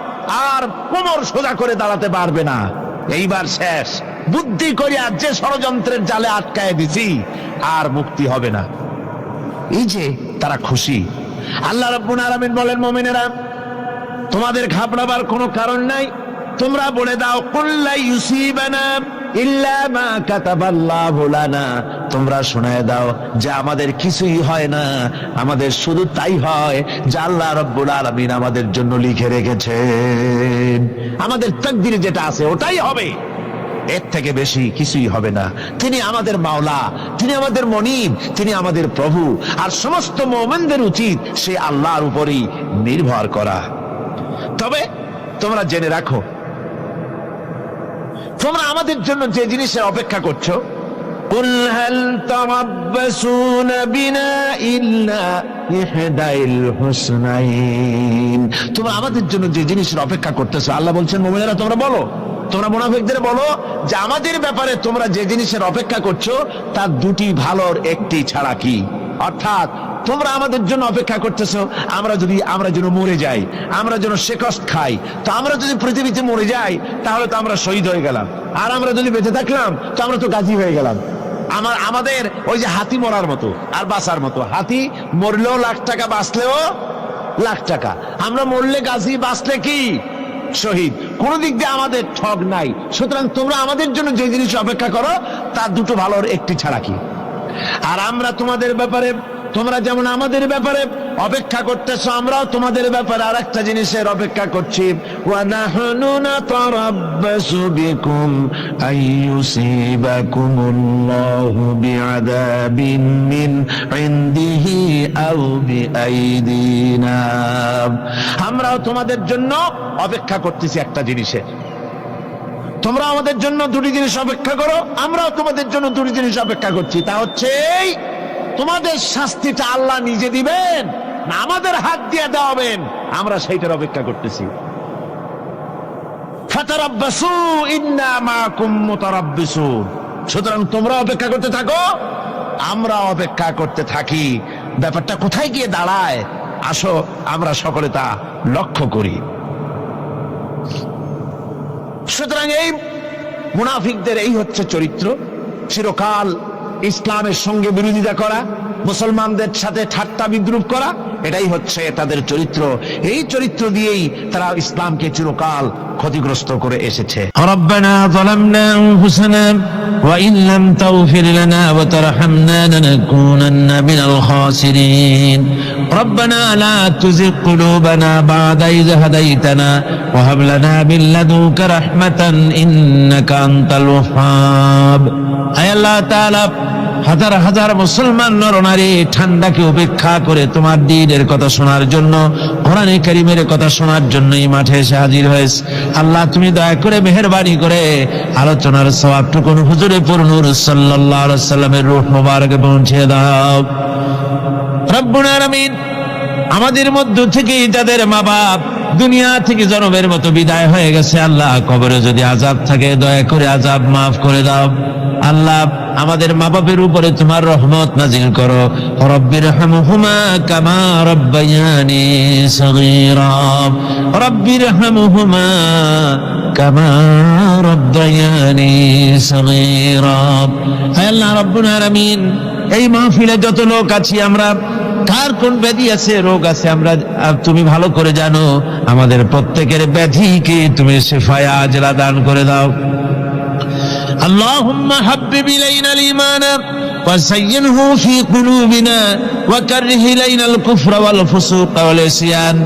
আর কোমর সোজা করে দাঁড়াতে পারবে না, এইবার শেষ, বুদ্ধি করিয়া যে ষড়যন্ত্রের জালে আটকায় দিছি আর মুক্তি হবে না। এই যে তারা খুশি। আল্লাহ রাব্বুল আলামিন বলেন, মুমিনেরা তোমাদের ঘাবড়াবার কোনো কারণ নাই, তোমরা বলে দাও কুল্লা ইউসিবানা ইল্লা মা কাতাবাল্লাহু লানা, তোমরা শোনায় দাও যে আমাদের কিছুই হয় না, আমাদের শুধু তাই হয় যা আল্লাহ রাব্বুল আলামিন আমাদের জন্য লিখে রেখেছেন। আমাদের তাকদীরে যেটা আছে ওটাই হবে, এর থেকে বেশি কিছুই হবে না। তিনি আমাদের মাওলা, তিনি আমাদের মনিব, তিনি আমাদের প্রভু। আর সমস্ত মুমিনদের উচিত সে আল্লাহর উপরই নির্ভর করা। তবে তোমরা জেনে রাখো, তোমরা আমাদের জন্য যে জিনিসের অপেক্ষা করছো, কুল হাল তারাব্বাসুনা বিনা ইল্লা ইহদাইল হুসনাইন, তোমরা আমাদের জন্য যে জিনিসের অপেক্ষা করতেছো, আল্লাহ বলছেন মুমিনেরা তোমরা বলো, তোমরা মুনাফিকদের বলো যে আমাদের ব্যাপারে তোমরা যে জিনিসের অপেক্ষা করছো তার দুটি ভালোর একটি ছাড়া কি। অর্থাৎ তোমরা আমাদের জন্য অপেক্ষা করতেছো আমরা যেন মরে যাই, আমরা যেন শেকস্ত খাই। তো আমরা যদি পৃথিবীতে মরে যাই তাহলে তো আমরা শহীদ হয়ে গেলাম, আর আমরা যদি বেঁচে থাকলাম তো আমরা তো গাজী হয়ে গেলাম। আমাদের ওই যে হাতি মরার মতো আর বাঁচার মতো, হাতি মরলেও লাখ টাকা, বাঁচলেও লাখ টাকা। আমরা মরলে গাজী, বাঁচলে কি শহীদ। কোন দিক দিয়ে আমাদের ঠগ নাই। সুতরাং তোমরা আমাদের জন্য যে জিনিস অপেক্ষা করো তার দুটো ভালোর একটি ছাড়া কি। আর আমরা তোমাদের ব্যাপারে, তোমরা যেমন আমাদের ব্যাপারে অপেক্ষা করতেছো, আমরাও তোমাদের ব্যাপারে আর একটা জিনিসের অপেক্ষা করছি। ওয়া নাহনু নাতারাব্বাসু বিকুম আইয়ুসিবাকুমুল্লাহু বিআযাবিন মিন ইনদিহি আও বিআইদিনা, আমরাও তোমাদের জন্য অপেক্ষা করতেছি একটা জিনিসের। তোমরা আমাদের জন্য দুটি জিনিস অপেক্ষা করো, আমরাও তোমাদের জন্য দুটি জিনিস অপেক্ষা করছি। তা হচ্ছে এই, তোমাদের শাস্তিটা আল্লাহ নিজে দিবেন না আমাদের হাত দিয়ে দেওয়াবেন, আমরা সেইটার অপেক্ষা করতেছি। ফাতারাব্বাসু ইন্না মাকুম মুতারাব্বিসুন, সুতরাং তোমরা অপেক্ষা করতে থাকো, আমরা অপেক্ষা করতে থাকি। ব্যাপারটা কোথায় গিয়ে দাঁড়ায় আসো আমরা সকলে তা লক্ষ্য করি। সুতরাং এই মুনাফিকদের এই হচ্ছে চরিত্র, চিরকাল ইসলামের সঙ্গে বিরোধিতা করা, মুসলমানদের সাথে ঠাট্টা বিদ্রুপ করা, এটাই হচ্ছে তাদের চরিত্র। এই চরিত্র দিয়েই তারা ইসলামকে চিরকাল ক্ষতিগ্রস্ত করে এসেছে। রব্বানা যালামনা আনফুসানা ওয়া ইন লাম তাগফির লানা ওয়া তারহামনা লানাকুনান্না মিনাল খাসিরিন। রব্বানা লা তুযিগ কুলুবানা বা'দা ইয হাদাইতানা ওয়া হাব লানা মিন লাদুনকা রাহমাতান ইন্নাকা আনতাল ওয়াহ্হাব। আয় আল্লাহ তাআলা, হাজার হাজার মুসলমান নরনারী ঠান্ডাকে উপেক্ষা করে তোমার দ্বীনের কথা শোনার জন্য, কোরআনে কারীমের কথা শোনার জন্য এই মাঠে এসে হাজির হয়েছে। আল্লাহ তুমি দয়া করে মেহেরবানি করে আলোচনার সওয়াবটুকু হুজুরে পুরনূর সাল্লাল্লাহু আলাইহি ওয়াসাল্লামের রূহ মোবারকে পৌঁছে দাও। রব্বুল আলামিন, আমাদের মধ্য থেকে যাদের মা বাপ দুনিয়া থেকে জনমের মতো বিদায় হয়ে গেছে, আল্লাহ কবরে যদি আযাব থাকে দয়া করে আযাব মাফ করে দাও। আল্লাহ আমাদের মা বাপের উপরে তোমার রহমত নাজিল করো। রব্বিরহামহুমা কামা রব্বায়ানি সগীরা, রব্বিরহামহুমা কামা রব্বায়ানি সগীরা। হে আল্লাহ রাব্বুল আলামিন, এই মাহফিলে যত লোক আছি আমরা, কার কোন ব্যাধি আছে, রোগ আছে, আমরা তুমি ভালো করে জানো। আমাদের প্রত্যেকের ব্যাধিকে তুমি শিফায়ে আজলা দান করে দাও। اللهم حبب إلينا الإيمان وزينه في قلوبنا وكره إلينا الكفر والفسوق والعصيان